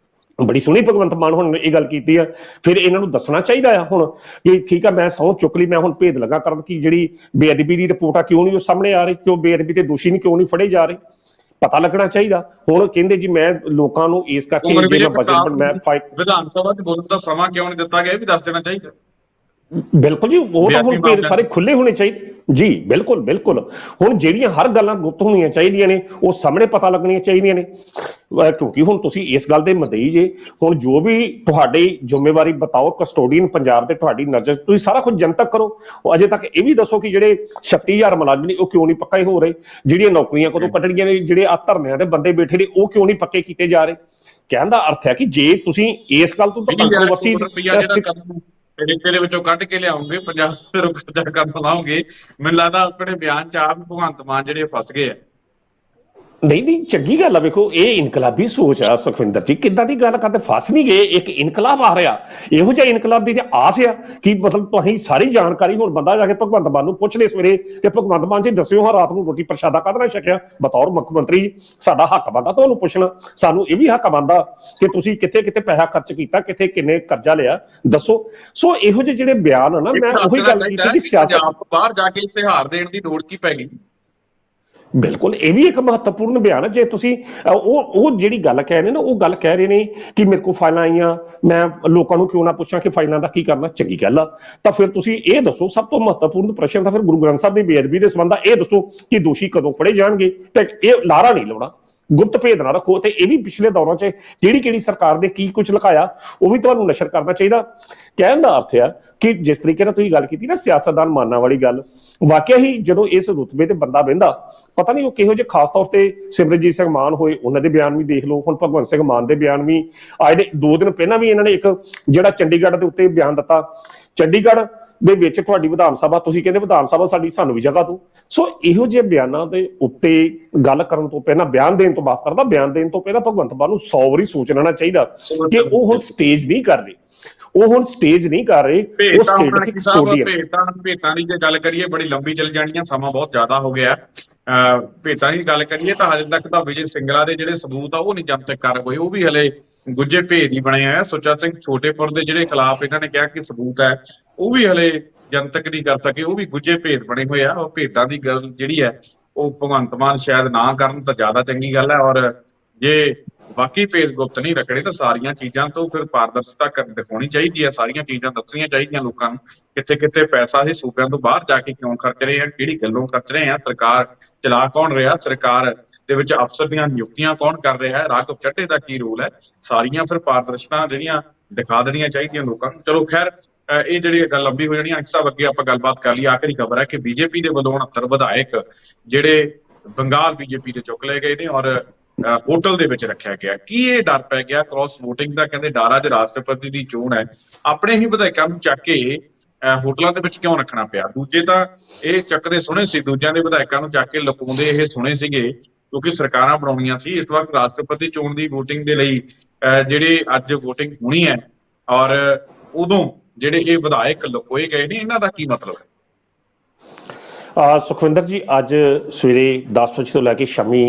ਬੜੀ ਸੋਹਣੀ ਭਗਵੰਤ ਮਾਨ ਹੁਣ ਇਹ ਗੱਲ ਕੀਤੀ ਆ, ਫਿਰ ਇਹਨਾਂ ਨੂੰ ਦੱਸਣਾ ਚਾਹੀਦਾ ਆ ਹੁਣ ਕਿ ਠੀਕ ਆ, ਮੈਂ ਸਹੁੰ ਚੁੱਕ ਲਈ, ਮੈਂ ਹੁਣ ਭੇਦ ਲੱਗਾ ਕਰਨ, ਕਿ ਜਿਹੜੀ ਬੇਅਦਬੀ ਦੀ ਰਿਪੋਰਟ ਆ ਕਿਉਂ ਨਹੀਂ ਉਹ ਸਾਹਮਣੇ ਆ ਰਹੀ, ਕਿਉਂ ਬੇਅਦਬੀ ਤੇ ਦੋਸ਼ੀ ਕਿਉਂ ਨਹੀਂ ਫੜੇ ਜਾ ਰਹੇ, ਪਤਾ ਲੱਗਣਾ ਚਾਹੀਦਾ। ਹੁਣ ਕਹਿੰਦੇ ਜੀ ਮੈਂ ਲੋਕਾਂ ਨੂੰ ਇਸ ਕਰਕੇ ਮੈਂ ਵਿਧਾਨ ਸਭਾ 'ਚ ਬੋਲਣ ਦਾ ਸਮਾਂ ਕਿਉਂ ਨਹੀਂ ਦਿੱਤਾ ਗਿਆ, ਇਹ ਵੀ ਦੱਸ ਦੇਣਾ ਚਾਹੀਦਾ। ਬਿਲਕੁਲ ਜੀ, ਉਹ ਤਾਂ ਹੁਣ ਭੇਦ ਸਾਰੇ ਖੁੱਲੇ ਹੋਣੇ ਚਾਹੀਦੇ ਜੀ। ਬਿਲਕੁਲ ਬਿਲਕੁਲ, ਹੁਣ ਜਿਹੜੀਆਂ ਹਰ ਗੱਲਾਂ ਗੁਪਤ ਹੋਣੀਆਂ ਚਾਹੀਦੀਆਂ ਨੇ, ਉਹ ਸਾਹਮਣੇ ਪਤਾ ਲੱਗਣੀਆਂ ਚਾਹੀਦੀਆਂ ਨੇ, ਕਿਉਂਕਿ ਹੁਣ ਤੁਸੀਂ ਇਸ ਗੱਲ ਦੇ ਮਦਈ ਜੇ। ਹੁਣ ਜੋ ਵੀ ਤੁਹਾਡੀ ਜ਼ਿੰਮੇਵਾਰੀ ਬਤਾਓ ਕਸਟੋਡੀਅਨ ਪੰਜਾਬ ਦੇ, ਤੁਹਾਡੀ ਨਜ਼ਰ, ਤੁਸੀਂ ਸਾਰਾ ਕੁਝ ਜਨਤਕ ਕਰੋ। ਉਹ ਅਜੇ ਤੱਕ ਇਹ ਵੀ ਦੱਸੋ ਕਿ ਜਿਹੜੇ 36000 ਮੁਲਾਜ਼ਮ ਨੇ ਉਹ ਕਿਉਂ ਨਹੀਂ ਪੱਕੇ ਹੋ ਰਹੇ, ਜਿਹੜੀਆਂ ਨੌਕਰੀਆਂ ਕਦੋਂ ਕੱਢਣੀਆਂ ਨੇ, ਜਿਹੜੇ ਆ ਧਰਨਿਆਂ ਦੇ ਬੰਦੇ ਬੈਠੇ ਨੇ ਉਹ ਕਿਉਂ ਨਹੀਂ ਪੱਕੇ ਕੀਤੇ ਜਾ ਰਹੇ। ਕਹਿਣ ਦਾ ਅਰਥ ਹੈ ਕਿ ਜੇ ਤੁਸੀਂ ਇਸ ਗੱਲ ਤੋਂ ਕੰਟਰੋਵਰਸੀ ਦੇ ਵਿੱਚੋਂ ਕੱਢ ਕੇ ਲਿਆਉਂਗੇ, ਪੰਜਾਬ ਤੇ ਖਰਚਾ ਕਰਨ ਲਾਉਂਗੇ, ਮੈਨੂੰ ਲੱਗਦਾ ਆਪਣੇ ਬਿਆਨ 'ਚ ਆਪ ਭਗਵੰਤ ਮਾਨ ਜਿਹੜੇ ਫਸ ਗਏ ਆ। ਨਹੀਂ, ਚੰਗੀ ਗੱਲ ਆ। ਵੇਖੋ, ਇਹ ਇਨਕਲਾਬੀ ਸੋਚ ਆ ਸੁਖਵਿੰਦਰ ਜੀ, ਕਿੱਦਾਂ ਦੀ ਗੱਲ ਕਰਦੇ, ਫਸ ਨਹੀਂ ਗਏ। ਇੱਕ ਇਨਕਲਾਬ ਆ ਰਿਹਾ, ਇਹੋ ਜਿਹਾ ਇਨਕਲਾਬ ਦੀ ਆਸ ਆ ਕਿ ਮਤਲਬ ਤੁਸੀਂ ਸਾਰੀ ਜਾਣਕਾਰੀ ਹੁਣ ਬੰਦਾ ਜਾ ਕੇ ਭਗਵੰਤ ਮਾਨ ਨੂੰ ਪੁੱਛ ਲੈ ਸਵੇਰੇ ਕਿ ਭਗਵੰਤ ਮਾਨ ਜੀ ਦੱਸਿਓ, ਹਾਂ ਰਾਤ ਨੂੰ ਰੋਟੀ ਪ੍ਰਸ਼ਾਦਾ ਕਾਹਦੇ ਨਾਲ ਛਕਿਆ, ਬਤੌਰ ਮੁੱਖ ਮੰਤਰੀ ਸਾਡਾ ਹੱਕ ਬਣਦਾ ਤੁਹਾਨੂੰ ਪੁੱਛਣਾ, ਸਾਨੂੰ ਇਹ ਵੀ ਹੱਕ ਬਣਦਾ ਕਿ ਤੁਸੀਂ ਕਿੱਥੇ ਕਿੱਥੇ ਪੈਸਾ ਖਰਚ ਕੀਤਾ, ਕਿੱਥੇ ਕਿੰਨੇ ਕਰਜ਼ਾ ਲਿਆ, ਦੱਸੋ। ਸੋ ਇਹੋ ਜਿਹੇ ਜਿਹੜੇ ਬਿਆਨ ਆ ਨਾ, ਮੈਂ ਉਹੀ ਗੱਲ ਕੀਤੀ ਕਿ ਸਿਆਸਤ ਬਾਹਰ ਜਾ ਕੇ ਇਸ਼ਤਿਹਾਰ ਦੇਣ ਦੀ ਲੋੜ ਕੀ ਪੈ ਗਈ। ਬਿਲਕੁਲ, ਇਹ ਵੀ ਇੱਕ ਮਹੱਤਵਪੂਰਨ ਬਿਆਨ ਹੈ। ਜੇ ਤੁਸੀਂ ਉਹ ਜਿਹੜੀ ਗੱਲ ਕਹਿ ਰਹੇ ਨੇ, ਉਹ ਗੱਲ ਕਹਿ ਰਹੇ ਨੇ ਕਿ ਮੇਰੇ ਕੋਲ ਫਾਈਲਾਂ ਆਈਆਂ, ਮੈਂ ਲੋਕਾਂ ਨੂੰ ਕਿਉਂ ਨਾ ਪੁੱਛਾਂ ਕਿ ਫਾਈਲਾਂ ਦਾ ਕੀ ਕਰਨਾ, ਚੰਗੀ ਗੱਲ ਆ। ਤਾਂ ਫਿਰ ਤੁਸੀਂ ਇਹ ਦੱਸੋ, ਸਭ ਤੋਂ ਮਹੱਤਵਪੂਰਨ ਪ੍ਰਸ਼ਨ ਤਾਂ ਫਿਰ ਗੁਰੂ ਗ੍ਰੰਥ ਸਾਹਿਬ ਦੀ ਬੇਅਦਬੀ ਦੇ ਸੰਬੰਧ ਇਹ ਦੱਸੋ ਕਿ ਦੋਸ਼ੀ ਕਦੋਂ ਫੜੇ ਜਾਣਗੇ, ਤੇ ਇਹ ਲਾਰਾ ਨਹੀਂ ਲਾਉਣਾ, ਗੁਪਤ ਭੇਦ ਨਾ ਰੱਖੋ। ਤੇ ਇਹ ਵੀ ਪਿਛਲੇ ਦੌਰਾਂ 'ਚ ਕਿਹੜੀ ਸਰਕਾਰ ਦੇ ਕੀ ਕੁਝ ਲਿਖਾਇਆ, ਉਹ ਵੀ ਤੁਹਾਨੂੰ ਨਸ਼ਰ ਕਰਨਾ ਚਾਹੀਦਾ। ਕਹਿਣ ਦਾ ਅਰਥ ਆ ਕਿ ਜਿਸ ਤਰੀਕੇ ਨਾਲ ਤੁਸੀਂ ਗੱਲ ਕੀਤੀ ਨਾ ਸਿਆਸਤਦਾਨ ਮਾਨਾਂ ਵਾਲੀ ਗੱਲ, ਵਾਕਿਆ ਹੀ ਜਦੋਂ ਇਸ ਰੁਤਬੇ ਤੇ ਬੰਦਾ ਬਹਿੰਦਾ, ਪਤਾ ਨਹੀਂ ਉਹ ਕਿਹੋ ਜਿਹੇ, ਖਾਸ ਤੌਰ ਤੇ ਸਿਮਰਜੀਤ ਸਿੰਘ ਮਾਨ ਹੋਏ, ਉਹਨਾਂ ਦੇ ਬਿਆਨ ਵੀ ਦੇਖ ਲਓ, ਹੁਣ ਭਗਵੰਤ ਸਿੰਘ ਮਾਨ ਦੇ ਬਿਆਨ ਵੀ ਅੱਜ ਦੇ 2 ਦਿਨ ਪਹਿਲਾਂ ਵੀ ਇਹਨਾਂ ਨੇ ਇੱਕ ਜਿਹੜਾ ਚੰਡੀਗੜ੍ਹ ਦੇ ਉੱਤੇ ਬਿਆਨ ਦਿੱਤਾ ਚੰਡੀਗੜ੍ਹ ਦੇ ਵਿੱਚ ਤੁਹਾਡੀ ਵਿਧਾਨ ਸਭਾ, ਤੁਸੀਂ ਕਹਿੰਦੇ ਵਿਧਾਨ ਸਭਾ ਸਾਡੀ, ਸਾਨੂੰ ਵੀ ਜਗ੍ਹਾ ਦਿਓ। ਸੋ ਇਹੋ ਜਿਹੇ ਬਿਆਨਾਂ ਦੇ ਉੱਤੇ ਗੱਲ ਕਰਨ ਤੋਂ ਪਹਿਲਾਂ, ਬਿਆਨ ਦੇਣ ਤੋਂ, ਮਾਫ ਕਰਦਾ, ਬਿਆਨ ਦੇਣ ਤੋਂ ਪਹਿਲਾਂ ਭਗਵੰਤ ਮਾਨ ਨੂੰ 100 ਵਾਰੀ ਸੋਚ ਲੈਣਾ ਚਾਹੀਦਾ ਕਿ ਉਹ ਹੁਣ ਸਟੇਜ ਨਹੀਂ ਕਰ ਰਹੇ, ਉਹ ਹੁਣ ਸਟੇਜ ਨਹੀਂ ਕਰ ਰਹੇ, ਉਹ ਸਟੇਜ ਤੇ ਭੇਟਾਂ ਦੀ ਜੇ ਗੱਲ ਕਰੀਏ ਬੜੀ ਲੰਬੀ ਚੱਲ ਜਾਣੀ ਆ, ਸਮਾਂ ਬਹੁਤ ਜ਼ਿਆਦਾ ਹੋ ਗਿਆ। ਭੇਟਾਂ ਦੀ ਗੱਲ ਕਰੀਏ ਤਾਂ ਹਜੇ ਤੱਕ ਤਾਂ ਵਿਜੇ ਸਿੰਗਲਾ ਦੇ ਜਿਹੜੇ ਸਬੂਤ ਆ ਉਹ ਨਹੀਂ ਜਨਤਕ ਕਰ ਹੋਏ, ਉਹ ਵੀ ਹਲੇ ਗੁੱਜੇ ਭੇਦ ਹੀ ਬਣੇ ਆ। ਸੁੱਚਾ ਸਿੰਘ ਛੋਟੇਪੁਰ ਦੇ ਜਿਹੜੇ ਖਿਲਾਫ ਇਹਨਾਂ ਨੇ ਕਿਹਾ ਕਿ ਸਬੂਤ ਹੈ, ਉਹ ਵੀ ਹਲੇ ਜਨਤਕ ਨਹੀਂ ਕਰ ਸਕੇ, ਉਹ ਵੀ ਗੁੱਜੇ ਭੇਦ ਬਣੇ ਹੋਏ ਆ। ਉਹ ਭੇਦਾਂ ਦੀ ਗੱਲ ਜਿਹੜੀ ਹੈ ਉਹ ਭਗਵੰਤ ਮਾਨ ਸ਼ਾਇਦ ਨਾ ਕਰਨ ਤਾਂ ਜ਼ਿਆਦਾ ਚੰਗੀ ਗੱਲ ਹੈ, ਔਰ ਜੇ ਬਾਕੀ ਭੇਦ ਗੁਪਤ ਨਹੀਂ ਰੱਖਣੇ ਤਾਂ ਸਾਰੀਆਂ ਚੀਜ਼ਾਂ ਤੋਂ ਫਿਰ ਪਾਰਦਰਸ਼ਤਾ ਦਿਖਾਉਣੀ ਚਾਹੀਦੀ ਹੈ, ਸਾਰੀਆਂ ਚੀਜ਼ਾਂ ਦੱਸਣੀਆਂ ਚਾਹੀਦੀਆਂ ਲੋਕਾਂ ਨੂੰ, ਕਿੱਥੇ ਕਿੱਥੇ ਪੈਸਾ ਇਹ ਸੂਬਿਆਂ ਤੋਂ ਬਾਹਰ ਜਾ ਕੇ ਕਿਉਂ ਖਰਚ ਰਹੇ ਆ, ਕਿਹੜੀ ਗੱਲੋਂ ਖਰਚ ਰਹੇ ਆ, ਸਰਕਾਰ ਚਲਾ ਕੌਣ ਰਿਹਾ, ਸਰਕਾਰ ਦੇ ਵਿੱਚ ਅਫਸਰ ਦੀਆਂ ਨਿਯੁਕਤੀਆਂ ਕੌਣ ਕਰ ਰਿਹਾ ਹੈ, ਰਾਘਵ ਚੱਡੇ ਦਾ ਕੀ ਰੋਲ ਹੈ, ਸਾਰੀਆਂ ਫਿਰ ਪਾਰਦਰਸ਼ਤਾ ਜਿਹੜੀਆਂ ਦਿਖਾ ਦੇਣੀਆਂ ਚਾਹੀਦੀਆਂ ਲੋਕਾਂ ਨੂੰ। ਚਲੋ ਖੈਰ, ਇਹ ਜਿਹੜੀ ਗੱਲ ਲੰਬੀ ਹੋ ਜਾਣੀ। ਸਾਹਿਬ ਅੱਗੇ ਆਪਾਂ ਗੱਲਬਾਤ ਕਰ ਲਈ। ਆਖਰੀ ਖਬਰ ਹੈ ਕਿ ਬੀਜੇਪੀ ਦੇ ਵੱਲੋਂ 69 ਵਿਧਾਇਕ ਜਿਹੜੇ ਬੰਗਾਲ ਬੀਜੇਪੀ ਦੇ ਚੁੱਕ ਲਏ ਗਏ ਨੇ ਔਰ ਹੋਟਲ ਦੇ ਵਿੱਚ ਰੱਖਿਆ ਗਿਆ। ਕੀ ਇਹ ਡਰ ਪੈ ਗਿਆ ਕ੍ਰਾਸ ਵੋਟਿੰਗ ਦਾ? ਕਹਿੰਦੇ ਡਰ ਅੱਜ ਰਾਸ਼ਟਰਪਤੀ ਦੀ ਚੋਣ ਹੈ, ਆਪਣੇ ਹੀ ਵਿਧਾਇਕਾਂ ਨੂੰ ਚੱਕ ਕੇ ਹੋਟਲਾਂ ਦੇ ਵਿੱਚ ਕਿਉਂ ਰੱਖਣਾ ਪਿਆ? ਦੂਜੇ ਤਾਂ ਇਹ ਚੱਕਦੇ ਸੁਣੇ ਸੀ, ਦੂਜਿਆਂ ਦੇ ਵਿਧਾਇਕਾਂ ਨੂੰ ਚੱਕ ਕੇ ਲੁਕਾਉਂਦੇ ਇਹ ਸੁਣੇ ਸੀਗੇ ਕਿਉਂਕਿ ਸਰਕਾਰਾਂ ਬਣਾਉਣੀਆਂ ਸੀ। ਇਸ ਵਕਤ ਰਾਸ਼ਟਰਪਤੀ ਚੋਣ ਦੀ ਵੋਟਿੰਗ ਦੇ ਲਈ ਜਿਹੜੇ ਅੱਜ ਵੋਟਿੰਗ ਹੋਣੀ ਹੈ ਔਰ ਉਦੋਂ ਜਿਹੜੇ ਇਹ ਵਿਧਾਇਕ ਲੁਕੋਏ ਗਏ ਨੇ, ਇਹਨਾਂ ਦਾ ਕੀ ਮਤਲਬ ਹੈ? ਸੁਖਵਿੰਦਰ ਜੀ, ਅੱਜ ਸਵੇਰੇ 10 ਵਜੇ ਤੋਂ ਲੈ ਕੇ ਸ਼ਾਮੀ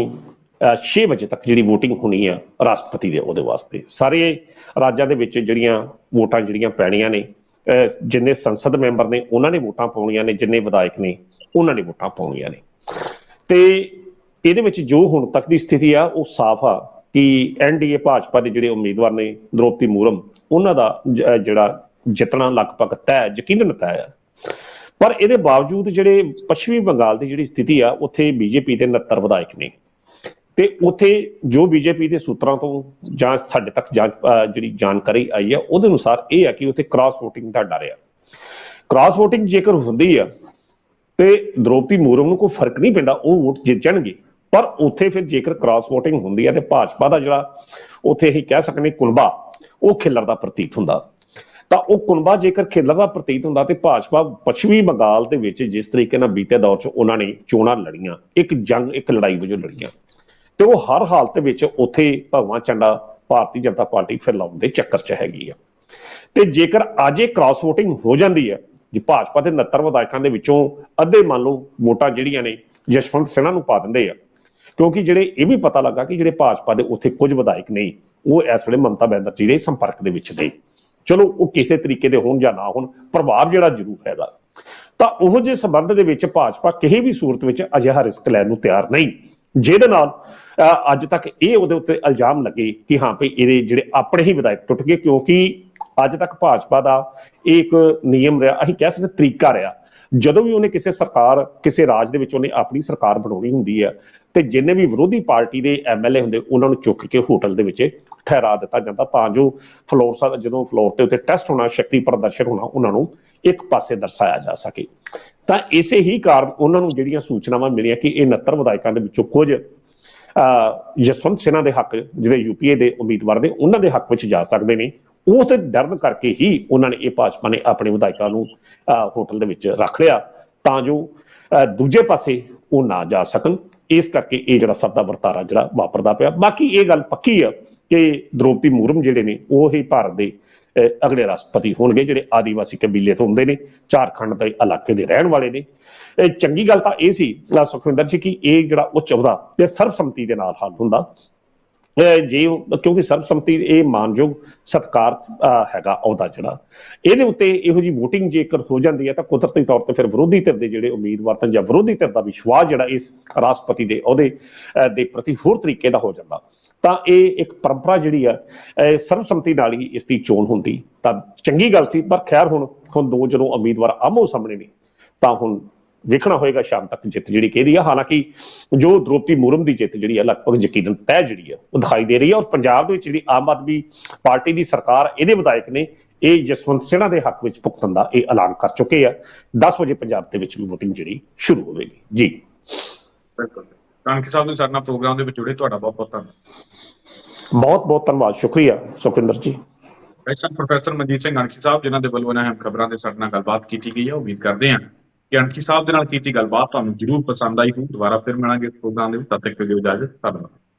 6 ਵਜੇ ਤੱਕ ਜਿਹੜੀ ਵੋਟਿੰਗ ਹੋਣੀ ਆ ਰਾਸ਼ਟਰਪਤੀ ਦੇ, ਉਹਦੇ ਵਾਸਤੇ ਸਾਰੇ ਰਾਜਾਂ ਦੇ ਵਿੱਚ ਜਿਹੜੀਆਂ ਵੋਟਾਂ ਜਿਹੜੀਆਂ ਪੈਣੀਆਂ ਨੇ, ਜਿੰਨੇ ਸੰਸਦ ਮੈਂਬਰ ਨੇ ਉਹਨਾਂ ਨੇ ਵੋਟਾਂ ਪਾਉਣੀਆਂ ਨੇ, ਜਿੰਨੇ ਵਿਧਾਇਕ ਨੇ ਉਹਨਾਂ ਨੇ ਵੋਟਾਂ ਪਾਉਣੀਆਂ ਨੇ। ਤੇ ਇਹਦੇ ਵਿੱਚ ਜੋ ਹੁਣ ਤੱਕ ਦੀ ਸਥਿਤੀ ਆ ਉਹ ਸਾਫ਼ ਆ ਕਿ NDA ਭਾਜਪਾ ਦੇ ਜਿਹੜੇ ਉਮੀਦਵਾਰ ਨੇ ਦ੍ਰੋਪਦੀ ਮੁਰਮ, ਉਹਨਾਂ ਦਾ ਜਿਹੜਾ ਜਿੱਤਣਾ ਲਗਭਗ ਤੈਅ, ਯਕੀਨਨ ਤੈਅ ਆ। ਪਰ ਇਹਦੇ ਬਾਵਜੂਦ ਜਿਹੜੇ ਪੱਛਮੀ ਬੰਗਾਲ ਦੀ ਜਿਹੜੀ ਸਥਿਤੀ ਆ, ਉੱਥੇ ਬੀਜੇਪੀ ਦੇ 69 ਵਿਧਾਇਕ ਨੇ ਤੇ ਉੱਥੇ ਜੋ ਬੀਜੇਪੀ ਦੇ ਸੂਤਰਾਂ ਤੋਂ ਜਾਂ ਸਾਡੇ ਤੱਕ ਜਿਹੜੀ ਜਾਣਕਾਰੀ ਆਈ ਆ ਉਹਦੇ ਅਨੁਸਾਰ ਇਹ ਆ ਕਿ ਉੱਥੇ ਕ੍ਰਾਸ ਵੋਟਿੰਗ ਦਾ ਡਰ ਆ। ਕ੍ਰਾਸ ਵੋਟਿੰਗ ਜੇਕਰ ਹੁੰਦੀ ਆ ਤੇ ਦ੍ਰੋਪਦੀ ਮੁਰਮੂ ਨੂੰ ਕੋਈ ਫਰਕ ਨਹੀਂ ਪੈਂਦਾ, ਉਹ ਵੋਟ ਜਿੱਤ ਜਾਣਗੇ। ਪਰ ਉੱਥੇ ਫਿਰ ਜੇਕਰ ਕ੍ਰਾਸ ਵੋਟਿੰਗ ਹੁੰਦੀ ਹੈ ਤੇ ਭਾਜਪਾ ਦਾ ਜਿਹੜਾ ਉੱਥੇ ਅਸੀਂ ਕਹਿ ਸਕਦੇ ਕੁਨਬਾ, ਉਹ ਖਿਲਰ ਦਾ ਪ੍ਰਤੀਤ ਹੁੰਦਾ। ਤਾਂ ਉਹ ਕੁਨਬਾ ਜੇਕਰ ਖਿਲਰ ਦਾ ਪ੍ਰਤੀਤ ਹੁੰਦਾ ਤੇ ਭਾਜਪਾ ਪੱਛਮੀ ਬੰਗਾਲ ਦੇ ਵਿੱਚ ਜਿਸ ਤਰੀਕੇ ਨਾਲ ਬੀਤੇ ਦੌਰ 'ਚ ਉਹਨਾਂ ਨੇ ਚੋਣਾਂ ਲੜੀਆਂ, ਇੱਕ ਜੰਗ, ਇੱਕ ਲੜਾਈ ਵਜੋਂ ਲੜੀਆਂ, ਤੇ ਉਹ ਹਰ ਹਾਲਤ ਵਿੱਚ ਉੱਥੇ ਭਗਵਾਂ ਝੰਡਾ ਭਾਰਤੀ ਜਨਤਾ ਪਾਰਟੀ ਫਿਰ ਲਾਉਣ ਦੇ ਚੱਕਰ 'ਚ ਹੈਗੀ ਆ। ਤੇ ਜੇਕਰ ਅੱਜ ਇਹ ਕ੍ਰਾਸ ਵੋਟਿੰਗ ਹੋ ਜਾਂਦੀ ਹੈ, ਜੇ ਭਾਜਪਾ ਦੇ 69 ਵਿਧਾਇਕਾਂ ਦੇ ਵਿੱਚੋਂ ਅੱਧੇ ਮੰਨ ਲਓ ਵੋਟਾਂ ਜਿਹੜੀਆਂ ਨੇ ਜਸਵੰਤ ਸਿਨਹਾ ਨੂੰ ਪਾ ਦਿੰਦੇ ਆ, ਕਿਉਂਕਿ ਜਿਹੜੇ ਇਹ ਵੀ ਪਤਾ ਲੱਗਾ ਕਿ ਜਿਹੜੇ ਭਾਜਪਾ ਦੇ ਉੱਥੇ ਕੁਝ ਵਿਧਾਇਕ ਨੇ ਉਹ ਇਸ ਵੇਲੇ ਮਮਤਾ ਬੈਨਰਜੀ ਦੇ ਸੰਪਰਕ ਦੇ ਵਿੱਚ ਨੇ। ਚਲੋ ਉਹ ਕਿਸੇ ਤਰੀਕੇ ਦੇ ਹੋਣ ਜਾਂ ਨਾ ਹੋਣ, ਪ੍ਰਭਾਵ ਜਿਹੜਾ ਜ਼ਰੂਰ ਹੈਗਾ। ਤਾਂ ਉਹ ਜਿਹੇ ਸੰਬੰਧ ਦੇ ਵਿੱਚ ਭਾਜਪਾ ਕਿਸੇ ਵੀ ਸੂਰਤ ਵਿੱਚ ਅਜਿਹਾ ਰਿਸਕ ਲੈਣ ਨੂੰ ਤਿਆਰ ਨਹੀਂ, ਜਿਹਦੇ ਨਾਲ ਅੱਜ ਤੱਕ ਇਹ ਉਹਦੇ ਉੱਤੇ ਇਲਜ਼ਾਮ ਲੱਗੇ ਕਿ ਹਾਂ ਭਈ ਇਹਦੇ ਜਿਹੜੇ ਆਪਣੇ ਹੀ ਵਿਧਾਇਕ ਟੁੱਟ ਗਏ। ਕਿਉਂਕਿ ਅੱਜ ਤੱਕ ਭਾਜਪਾ ਦਾ ਇਹ ਇੱਕ ਨਿਯਮ ਰਿਹਾ, ਅਸੀਂ ਕਹਿ ਸਕਦੇ ਤਰੀਕਾ ਰਿਹਾ, ਜਦੋਂ ਵੀ ਉਹਨੇ ਕਿਸੇ ਸਰਕਾਰ, ਕਿਸੇ ਰਾਜ ਦੇ ਵਿੱਚ ਉਹਨੇ ਆਪਣੀ ਸਰਕਾਰ ਬਣਾਉਣੀ ਹੁੰਦੀ ਹੈ ਤੇ ਜਿੰਨੇ ਵੀ ਵਿਰੋਧੀ ਪਾਰਟੀ ਦੇ MLA ਹੁੰਦੇ ਉਹਨਾਂ ਨੂੰ ਚੁੱਕ ਕੇ ਹੋਟਲ ਦੇ ਵਿੱਚ ਠਹਿਰਾ ਦਿੱਤਾ ਜਾਂਦਾ, ਤਾਂ ਜੋ ਜਦੋਂ ਫਲੋਰ ਤੇ ਉੱਤੇ ਟੈਸਟ ਹੋਣਾ, ਸ਼ਕਤੀ ਪ੍ਰਦਰਸ਼ਨ ਹੋਣਾ, ਉਹਨਾਂ ਨੂੰ ਇੱਕ ਪਾਸੇ ਦਰਸਾਇਆ ਜਾ ਸਕੇ। ਤਾਂ ਇਸੇ ਹੀ ਕਾਰਨ ਉਹਨਾਂ ਨੂੰ ਜਿਹੜੀਆਂ ਸੂਚਨਾਵਾਂ ਮਿਲੀਆਂ ਕਿ ਇਹ 69 ਵਿਧਾਇਕਾਂ ਦੇ ਵਿੱਚੋਂ ਕੁਝ ਜਸਵੰਤ ਸਿਨਹਾ ਦੇ ਹੱਕ, ਜਿਹੜੇ UPA ਦੇ ਉਮੀਦਵਾਰ ਦੇ, ਉਹਨਾਂ ਦੇ ਹੱਕ ਵਿੱਚ ਜਾ ਸਕਦੇ ਨੇ, ਉਹ ਤੇ ਡਰਨ ਕਰਕੇ ਹੀ ਉਹਨਾਂ ਨੇ, ਇਹ ਭਾਜਪਾ ਨੇ ਆਪਣੇ ਵਿਧਾਇਕਾਂ ਨੂੰ ਹੋਟਲ ਦੇ ਵਿੱਚ ਰੱਖ ਲਿਆ ਤਾਂ ਜੋ ਦੂਜੇ ਪਾਸੇ ਉਹ ਨਾ ਜਾ ਸਕਣ। ਇਸ ਕਰਕੇ ਇਹ ਜਿਹੜਾ ਸਭ ਦਾ ਵਰਤਾਰਾ ਜਿਹੜਾ ਵਾਪਰਦਾ ਪਿਆ। ਬਾਕੀ ਇਹ ਗੱਲ ਪੱਕੀ ਆ ਕਿ ਦ੍ਰੋਪਦੀ ਮੁਰਮੂ ਜਿਹੜੇ ਨੇ ਉਹ ਹੀ ਭਾਰਤ ਦੇ ਅਗਲੇ ਰਾਸ਼ਟਰਪਤੀ ਹੋਣਗੇ, ਜਿਹੜੇ ਆਦੀਵਾਸੀ ਕਬੀਲੇ ਤੋਂ ਹੁੰਦੇ ਨੇ, ਝਾਰਖੰਡ ਦੇ ਇਲਾਕੇ ਦੇ ਰਹਿਣ ਵਾਲੇ ਨੇ। ਚੰਗੀ ਗੱਲ ਤਾਂ ਇਹ ਸੀ ਸੁਖਵਿੰਦਰ ਜੀ ਕਿ ਇਹ ਜਿਹੜਾ ਉਹ ਚਾਹੁੰਦਾ ਤੇ ਸਰਬਸੰਮਤੀ ਦੇ ਨਾਲ ਹੱਲ ਹੁੰਦਾ, ਕਿਉਂਕਿ ਸਰਬਸੰਮਤੀ ਇਹ ਮਾਨਯੋਗ ਸਤਿਕਾਰ ਹੈਗਾ ਉਹਦਾ ਜਿਹੜਾ। ਇਹਦੇ ਉੱਤੇ ਇਹੋ ਜਿਹੀ ਵੋਟਿੰਗ ਜੇਕਰ ਹੋ ਜਾਂਦੀ ਹੈ ਤਾਂ ਕੁਦਰਤੀ ਤੌਰ ਤੇ ਫਿਰ ਵਿਰੋਧੀ ਧਿਰ ਦੇ ਜਿਹੜੇ ਉਮੀਦਵਾਰ ਜਾਂ ਵਿਰੋਧੀ ਧਿਰ ਦਾ ਵਿਸ਼ਵਾਸ ਜਿਹੜਾ ਇਸ ਰਾਸ਼ਟਰਪਤੀ ਦੇ ਅਹੁਦੇ ਦੇ ਪ੍ਰਤੀ ਹੋਰ ਤਰੀਕੇ ਦਾ ਹੋ ਜਾਂਦਾ। ਤਾਂ ਇਹ ਇੱਕ ਪਰੰਪਰਾ ਜਿਹੜੀ ਆ ਸਰਬਸੰਮਤੀ ਨਾਲ ਹੀ ਇਸ ਦੀ ਚੋਣ ਹੁੰਦੀ ਤਾਂ ਚੰਗੀ ਗੱਲ ਸੀ। ਪਰ ਖੈਰ ਹੁਣ ਦੋ ਜਦੋਂ ਉਮੀਦਵਾਰ ਆਮੋ ਸਾਹਮਣੇ ਨੇ ਤਾਂ ਹੁਣ ਵੇਖਣਾ ਹੋਏਗਾ ਸ਼ਾਮ ਤੱਕ ਜਿੱਤ ਜਿਹੜੀ ਕਿਹਦੀ ਆ। ਹਾਲਾਂਕਿ ਜੋ ਦ੍ਰੋਪਦੀ ਮੁਰਮੂ ਦੀ ਜਿੱਤ ਜਿਹੜੀ ਆ ਲਗਭਗ ਯਕੀਨਨ ਤੈਅ ਜਿਹੜੀ ਆ ਉਹ ਦਿਖਾਈ ਦੇ ਰਹੀ ਹੈ। ਔਰ ਪੰਜਾਬ ਦੇ ਵਿੱਚ ਜਿਹੜੀ ਆਮ ਆਦਮੀ ਪਾਰਟੀ ਦੀ ਸਰਕਾਰ, ਇਹਦੇ ਵਿਧਾਇਕ ਨੇ ਇਹ ਜਸਵੰਤ ਸਿਨਹਾ ਦੇ ਹੱਕ ਵਿੱਚ ਭੁਗਤਣ ਦਾ ਇਹ ਐਲਾਨ ਕਰ ਚੁੱਕੇ ਆ। 10 ਵਜੇ ਪੰਜਾਬ ਦੇ ਵਿੱਚ ਵੀ ਵੋਟਿੰਗ ਜਿਹੜੀ ਸ਼ੁਰੂ ਹੋਵੇਗੀ ਜੀ। ਬਿਲਕੁਲ, ਕਾਨਕੀ ਸਾਹਿਬ ਨੂੰ ਸਾਡੇ ਨਾਲ ਪ੍ਰੋਗਰਾਮ ਦੇ ਵਿੱਚ ਜੁੜੇ, ਤੁਹਾਡਾ ਬਹੁਤ ਬਹੁਤ ਧੰਨਵਾਦ। ਬਹੁਤ ਬਹੁਤ ਧੰਨਵਾਦ, ਸ਼ੁਕਰੀਆ ਸੁਖਵਿੰਦਰ ਜੀ। ਐਕਸ਼ਨ ਪ੍ਰੋਫੈਸਰ ਮਨਜੀਤ ਸਿੰਘ ਅਣਖੀ ਸਾਹਿਬ, ਜਿਨ੍ਹਾਂ ਦੇ ਵੱਲੋਂ ਇਹਨਾਂ ਅਹਿਮ ਖਬਰਾਂ ਦੇ ਸਾਡੇ ਨਾਲ ਗੱਲਬਾਤ ਕੀਤੀ ਗਈ ਹੈ। ਉਮੀਦ ਕਰਦੇ ਹਾਂ ਕਿ ਅਣਖੀ ਸਾਹਿਬ ਦੇ ਨਾਲ ਕੀਤੀ ਗੱਲਬਾਤ ਤੁਹਾਨੂੰ ਜ਼ਰੂਰ ਪਸੰਦ ਆਈ ਹੋਊ। ਦੁਬਾਰਾ ਫਿਰ ਮਿਲਾਂਗੇ ਇਸ ਪ੍ਰੋਗਰਾਮ ਦੇ ਵਿੱਚ। ਤਦ ਤੱਕ ਦੀ ਇਜਾਜ਼ਤ, ਧੰਨਵਾਦ।